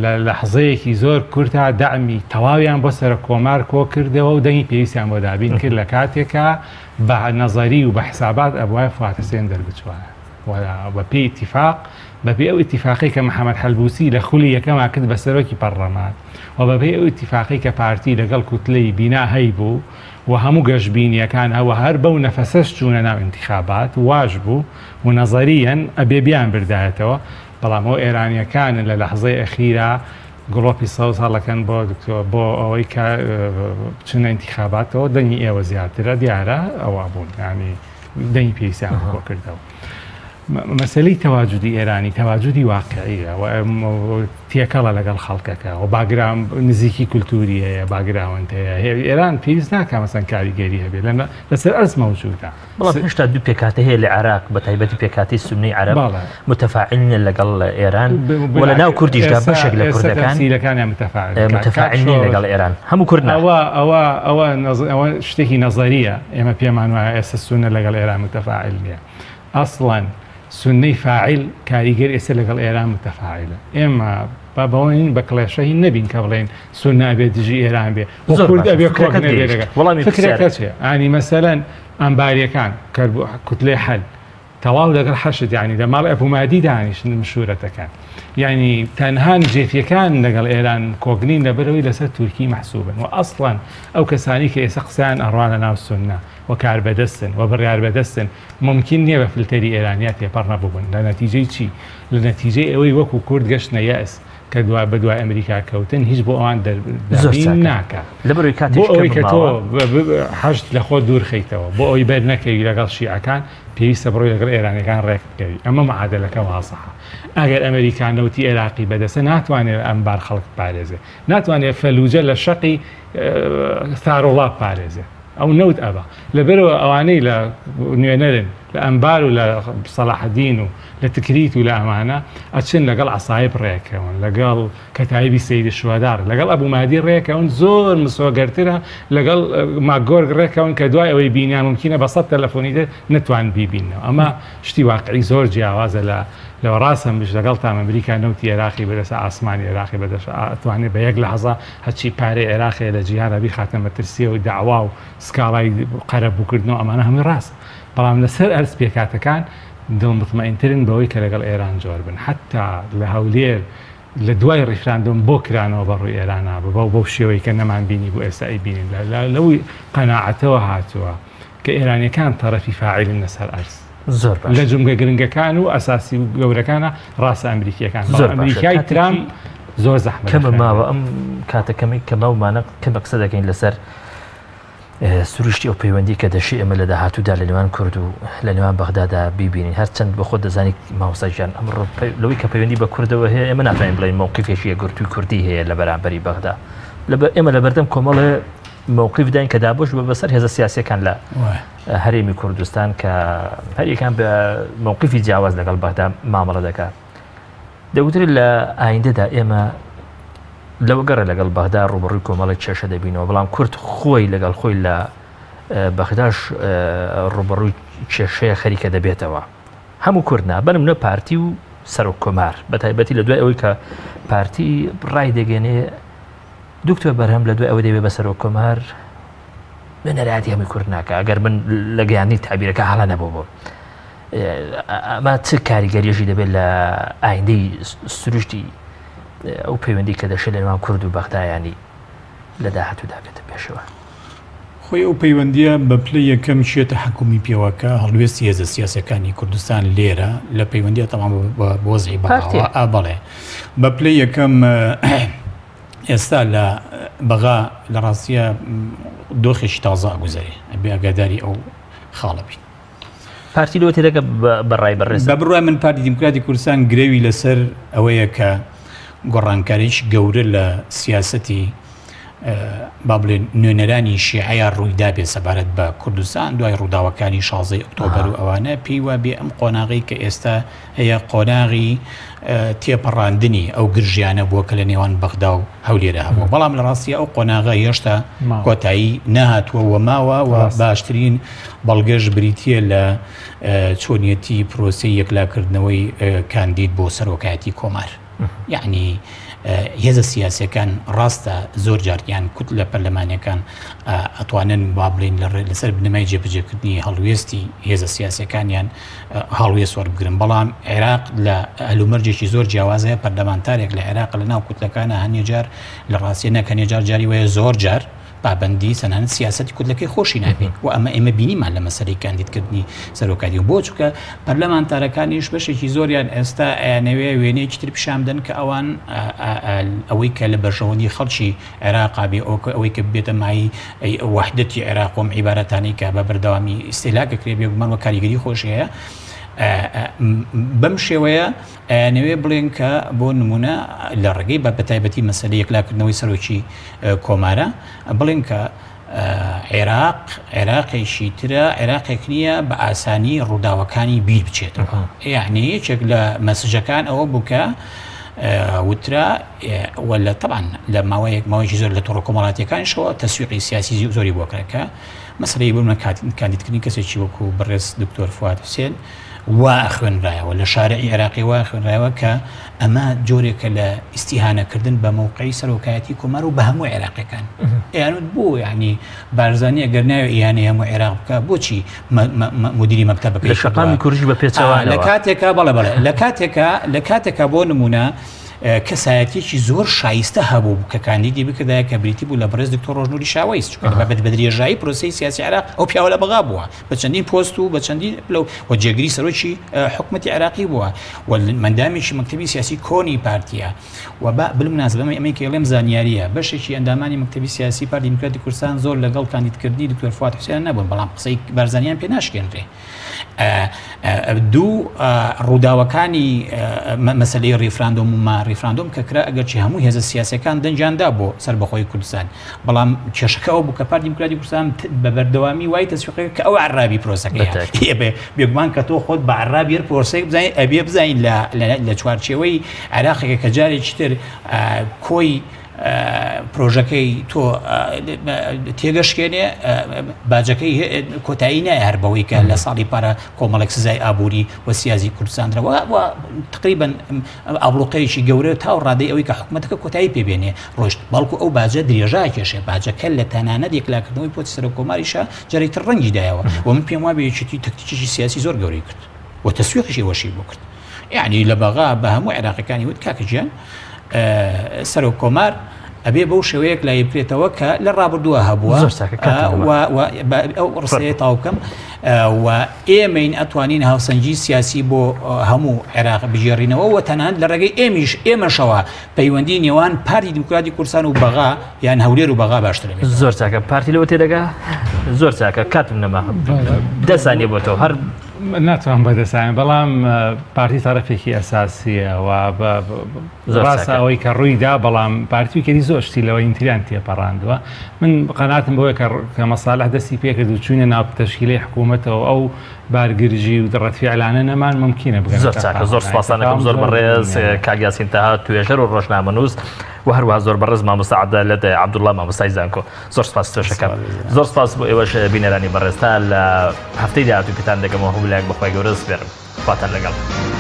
لە لەحظەیەکی زۆر کورتە دەعمی تەواویان بۆ سەر کۆمار کۆ کردەوە و دەنگی پێویستیان بۆ دابین کرد لە کاتێکە بە نەزەری و بە حسابات ئەبوای فاتەسێن دەربچوانە بە پێی ئیتیفاق بەپێی ئەو ئیتیفاقی کە محەممەد حەلبوسی لە خولی یەکەما کرد بە سەرۆکی پەرلەمان و بەپێی ئەو ئیتیفاقی کە پارتی لەگەڵ کوتلەی بینا هەی بوو و هەموو گەشتبینیەکان ئەوە هەر بەو نەفەسەش چوونە ناو انتخابات واش بوو و نەزەریەن ئەبێبیان بردایەتەوە بەڵام ئەو ئێرانیەکانن لە لەحظەی ئەخیرا گڵۆپی سەوز هەڵەکەن بۆ ئەوەی کە بچنە انتخاباتەوە دەنگی ئێوە زیاترە دیارە ئەوە بوون ینی دەنگی پێویستیان بۆ کردەوە مەسەلەی تەواجودی ئێرانی تەواجودی واقعیە و تێکەڵە لەگەڵ خەڵکەکە و باگرام نزیکی کولتوری هەیە باگراوند هەیە ئێران پێویست ناکە مەسەن کاریگەری هەبێت لەسەر ئەرز مەوجودە بەڵام هێشتا دوو پێکاتە هەیە لە عێراق بە تایبەتی پێکاتی سونی عەرەب متەفاعلن لەگەڵ ئێران و لە ناو کوردیشدا بەشێک لە کوردەکانیلەکانیان متەفاعلین لەگەڵ ئێران هەموو کورد ئەوە شتێکی نەزەریە ئێمە پێمان وایە ئێستا سونە لەگەڵ ئێران متەفاعل نیە ئەسڵەن سنەی فاعل کاریگەر ئێستا لەگەڵ ئێران متەفاعلە ئێمە بەبەوەین بە کڵێشەی نەبین کە بڵێن سونە بێت دژی ئێران بێ وەڵامی فکرەکە چێ ئانی مەسەلەن ئەمباریەکان کوتلێ حەل تەواو لەگەڵ حەشت یعنی لە ماڵ ئەبوومادی دانیشتن مشورەتەکان یعنی تەنها نجێتیەکان لەگەڵ ئێران کۆگنین لەبەرەوەی لەسەر تورکی محسوبن و ئەسڵەن ئەو کەسانی کە ئێستا قسەیان ئەڕوانە ناو سونە و کار بەدەستن و بڕیار بەدەستن ممکن نییە بە فلتەری ئێرانیا تێپەڕ نەبووبن لە نەتیجەی چی لە نەتیجەی ئەوەی وەکو کورد گەشتنە یەس کە بە دوای ئەمریکا کەوتن هیچ بۆ ئەوان ناکە لەبەرەوەی بۆ ئەوەی کە تۆ حەشت لە خۆ دوور خەیتەوە بۆ ئەوی بەر نەکەوی لەگەڵ شیعەکان پێویستە بڕۆی لەگەڵ ئێرانیەکان ڕێککەوی ئەمە معادلەکە واسەحە ئەگەر ئەمریکان نەوتی عێراقی بەدەستە ناتوانێت ئەمبار خەڵک پارێزێ ناتوانێت فەلوجە لە شەقی ثارۆڵا پارێزێ ئەو نەوت ئەبە لەبەرەوە ئەوانەی لە نوێنەرن لە ئەمبار و لە سەلاحەدین و لە تکریت و لە ئەمانە ئەچن لەگەڵ عەسایب ڕێکەون لەگەڵ کەتایبی سەیدی شوادار لەگەڵ ئەبوومادی ڕێکەون زۆر مسۆگەرترە لەگەڵ ماگۆرگ ڕێکەون کە دوای ئەوەی بینیان ممکنە بە سەد تەلەفۆنی نتوان بیبینەوە ئەمە شتی واقعی زۆر جیاوازە لەوە ڕاستە مش لەگەڵ تام ئەمریکا نەوتی عێراقی بەدەست ئاسمانی عێراقی بەدەست ئەتوانێت بە یەک لەحظە هەچی پارەی عێراقی لە جیهانە بیخاتە مەترسیە و داوا و سکاڵای قەرەبووکردنەوە ئەمانە هەمووی ڕاست بەڵام لەسەر ئەرز پێکاتەکان دڵمتمەئینترن بەوەی کە لەگەڵ ئێران جۆر بن حتا لە هەولێر لە دوای ڕیفراندۆم بۆ کرانەوە بەڕووی ئێرانە بەو شێوەی کە نەمان بینی بۆ ئێستا ئەیبینین لەوەی قەناعەتەوە هاتووە کە ئێرانیەکان تەرەفی فاعلن لەسەر ئەرز زۆر لە جمگە گرنگەکان و ئەساسی و گەورەکانە ڕاستە ئەمریکیەکان ئەمریکای ترام زۆر زەحمەت کەمە ماوە ئەم کاتەکەمی کە ماومانە کە بە قسە دەکەین لەسەر سروشتی ئەو پەیوەندی کە دەشی ئەمە لە داهاتوودا لە نێوان کورد و لە نێوان بەغدادا بیبینین هەرچەند بە خۆت دەزانی مامۆستاژیان ئەمڕۆ لەوەی کە پەیوەندی بە کوردەوە هەیە ئێمە ناتوانین بڵێن مووقفێکی گورتووی کوردی هەیە لە بەرامبەری بەغدا ئێمە لە بەردەم کۆمەڵێ مووقف داین کە دابش بە بەسەر هێزە سیاسیەکان لە هەرێمی کوردستان کە هەریەکان بە مووقفی جیاواز لەگەڵ بەغدا مامەڵە دەکات دەوتری لە ئایندەدا ئێمە لەوە گەڕە لەگەڵ بەغدا ڕوبڕووی کۆمەڵی کێشە دەبینەوە بەڵام کورد خۆی لەگەڵ خۆی لە بەغداش ڕوبڕووی کێشەیە خەریکە دەبێتەوە هەموو کوردنا بەنمونە پارتی و سەرۆک کۆمار بە تایبەتی لە دوای ئەوەی کە پارتی ڕای دەگەنێ دوکتۆ بەرهەم لە دوای ئەوە دەبێت بە سەرۆک کۆمار بنەرایەتی هەمووی کورد ناکە ئەگەر من لە گەیانی تعبیرەکە هەڵا نەبوو بۆ ئەمە چ کاریگەریەشی دەبێت لە ئایندەی سروشتی ئەو پەیوەندی کە دەشێت لە نێوان کورد و بەغدایانی لە داهاتوودا بێتە پێشەوە خۆی ئەو پەیوەندیە بە پلەی یەکەم چێتە حکومی پێوەکە هەڵوێستی هێزە سیاسەکانی کوردستان لێرە لە پەیوەندیە تەمام بە وەزعی بەڵێ بە پلەی یەکەم ئێستا لە بەغا لە ڕاستیە دۆخێکی تازە گوزەری ئەبێ ئاگاداری ئەو خاڵە بین. پارتی لەوە تێدەکە بەڕای بەڕێز بە بڕای من پارتی دیموکراتی کوردستان گرێوی لەسەر ئەوەیە کە گۆڕانکاریش گەورە لە سیاسەتی با بڵێن نوێنەرانی شیعەیە ڕوویدا بێ سەبارەت بە کوردستان دوای ڕووداوەکانی 16 ئۆکتۆبەر و ئەوانە پێی وا بێ ئەم قۆناغی کە ئێستا هەیە قۆناغی تێپەڕاندنی ئەو گرژیانە بووە کە لە نێوان بەغدا و هەولێرە هەبوو بەڵام لە ڕاستی ئەو قۆناغە هێشتا کۆتایی نەهاتووە و ماوە و باشترین بەڵگەش بریتیە لە چۆنیەتی پرۆسی یەکلاکردنەوەی کاندید بۆ سەرۆکایەتی کۆمار یعنی هێزە سیاسەکان ڕاستە زۆر جاریان کوت لە پەرلەمانیەکان ئەتوانن با بڵین لەسەر بنەمای جێبەجێکردنی هەڵوێستی هێزە سیاسەکانیان هەڵوێست وەربگرن بەڵام عێراق لە هەلومەرجێکی زۆر جیاوازەیە پەرلەمانتارێک لە عێراق لە ناو کوتلەکانە هەنێ جار لە ڕاستی نەکەنێ جار جاری وەیە زۆر جار پابندی سەنانەت سیاسەتی کوردەکەی خۆشی نابێت و ئەمە ئێمە بینیمان لە مەسەرەی کاندیدکردنی سەرۆکاتی و بۆ چونکە پەرلەمانتارەکانیش بەشێکی زۆریان ئێستا ئەیانەوێ وێنەیەکی تر پیشان بدەن کە ئەوان ئەوەی کە لە بەرژەوەندی خەڵکی عێراقا بێ ئەوەی کە بێتە مای وەحدەتی عێراق و عیبارەتانی کە بە بەردەوامی ئیستێلاکەکرێ بێگومان وە کاریگەری خۆشی هەیە بەم شێوەیە نوێ بڵێن کە بۆ نمونە لە ڕێگەی بە بەتایبەتی مەسەلە یەکلاکردنەوەی سەرۆکی کۆمارە بڵێن کە عێراقێکی ترە عێراقێک نییە بە ئاسانی ڕووداوەکانی بیر بچێتەوە یعنی یەکێک لە مەسجەکان ئەوە بووکە وترا ولا طبعا لە ماوەیەکی زۆر لە تۆڕە کۆمەڵاتیەکانیشەوە تەسویقی سیاسی زۆری بۆ کرێکە مەسەلەی بوومە کاندیدکردنی کەسێکی وەکو بەڕێز دکتۆر فواد حوسێن وا خوێنرایەوە لە شارعی عێراقی وا خوێنرایەوە کە ئەمە جۆرێکە لە ئیسیهانەکردن بە موقعی سەرۆکایەتی کۆمار و بە هەموو عێراقیەکان ئەیانوت بۆ یعنی بارزانانی ئەگەر ناوێ ئیانەی هەموو عێراق بکە بۆچی مدیری مەکتەبەکەی شەقامی کوردی بە پێچەوانەوە لە کاتێکە بەڵێ لە کاتێکە بۆ نمونە کەسایەتێکی زۆر شایستە هەبوو کە کاندیدی بکردایە کە بریتی بوو لە بەڕێز دکتۆر ڕۆژنووری شاوەیست چونکە بە درێژایی پرۆسەی سیاسی عێراق ئەو پیاوە لە بەغا بووە بە چەندین پۆست و بە چەندین لەو و جێگری سەرۆکی حکومەتی عێراقی بووە و مەندامێکی مەکتەبی سیاسی کۆنی پارتیە و بالمناسبە ئەمەی کە ئێڵێم زانیاریە بەشێکی ئەندامانی مەکتەبی سیاسی پارتی دیموکراتی کوردستان زۆر لەگەڵ کاندیدکردنی دکتۆر فواد حوسێن نەبوون بەڵام قسەی بارزانیان پێ ناشکێنرێ دوو ڕووداوەکانی مەسەلەی ڕیفراندۆم کە کرا ئەگەرچی هەموو هێزە سیاسەکان دەنجاندا بۆ سەربەخۆی کوردستان بەڵام کێشەکەەوە بوو کە پارتی دیموکراتی کوردستان بە بەردەوامی وای تەسویقەکە کە ئەو عەرابی پرۆسەکەیە بێگومان کە تۆ خۆت بە عەرابی پرۆسەیەک بزانین ئەبێ بزانین لە چوارچێوەی عێراقێکە کە جارێکی تر کۆی پرۆژەکەی تۆ تێگەشکێنێ باجەکەی کۆتایی نایە هەر بەوەی کە لە ساڵی پارە کۆمەڵێک سزای ئابووری و سیازی کوردستانرەوە تقریبا ئابڵوقەیەکی گەورە تا ڕادەی ئەوەی کە حکوومەتەکە کۆتایی پێبێنێ ڕۆشت بەڵکو ئەو باجە درێژای کێشێ باجەکە لە تەنانەت یەکلاکردنەوەی پۆتی سەرۆک کۆماریشە جارێکتر ڕەنگی دایەوە و من پێم وابێ یەکێتی تەکتیکی سیاسی زۆر گەورەی کرد و تەسویقیشی وەشی بۆ کرد یعنی لە بەغا بە هەموو عێراقیەکانی وت کاکە گیان سەرۆک کۆمار ئەبێ بەو شێوەیەک لای بکرێتەوە کە لە ڕابردووە هەبووە ئەو ڕستەیە تاو بکەم و ئێمەین ئەتوانین هاوسەنگی سیاسی بۆ هەموو عێراق بژێڕینەوە و تەنانەت لە ڕێگەی ئێمەشەوە پەیوەندی نێوان پارتی دیموکراتی کوردستان و بەغا یان هەولێر و بەغا باشتر بێت. زۆر چاکە پارتی لەوە تێدەگا زۆر چاکە کاتم نەما 10 سانیە بۆ تۆ هەر ناتوان بەدەسانێ بەڵام پارتی تەرەفێکی ئەساسیە و ڕاستە ئەوەی کە ڕوویدا بەڵام پارتیکردی زۆر شتی لەوەی ئینتریان تێپەڕاندووە من قەناتم بۆیە کە مەساڵح دەستی پێکرد و چوونە ناو تەشکیلەی حکوومەتەوە ئەو بارگرژی و دڕەتفیعلانە نەمان ممکنە بگەن. زۆر چاکە زۆر سپاسانەکەم زۆر بەڕێز کاک یاسین تەها توێژەر و ڕۆژنامەنووس و هەروەها زۆر بەڕێز مامۆستا عەدالەت عەبدوڵڵا مامۆستای زانکۆ زۆر سپاس توێشەکەم زۆر سپاس بۆ ئێوەش بینەرانی بەڕێز تا لە هەفتەی داهاتوو پێتان دەگەمەوە هەموو لایەک بەخوای گەورە سپێرم خواتان لەگەڵ.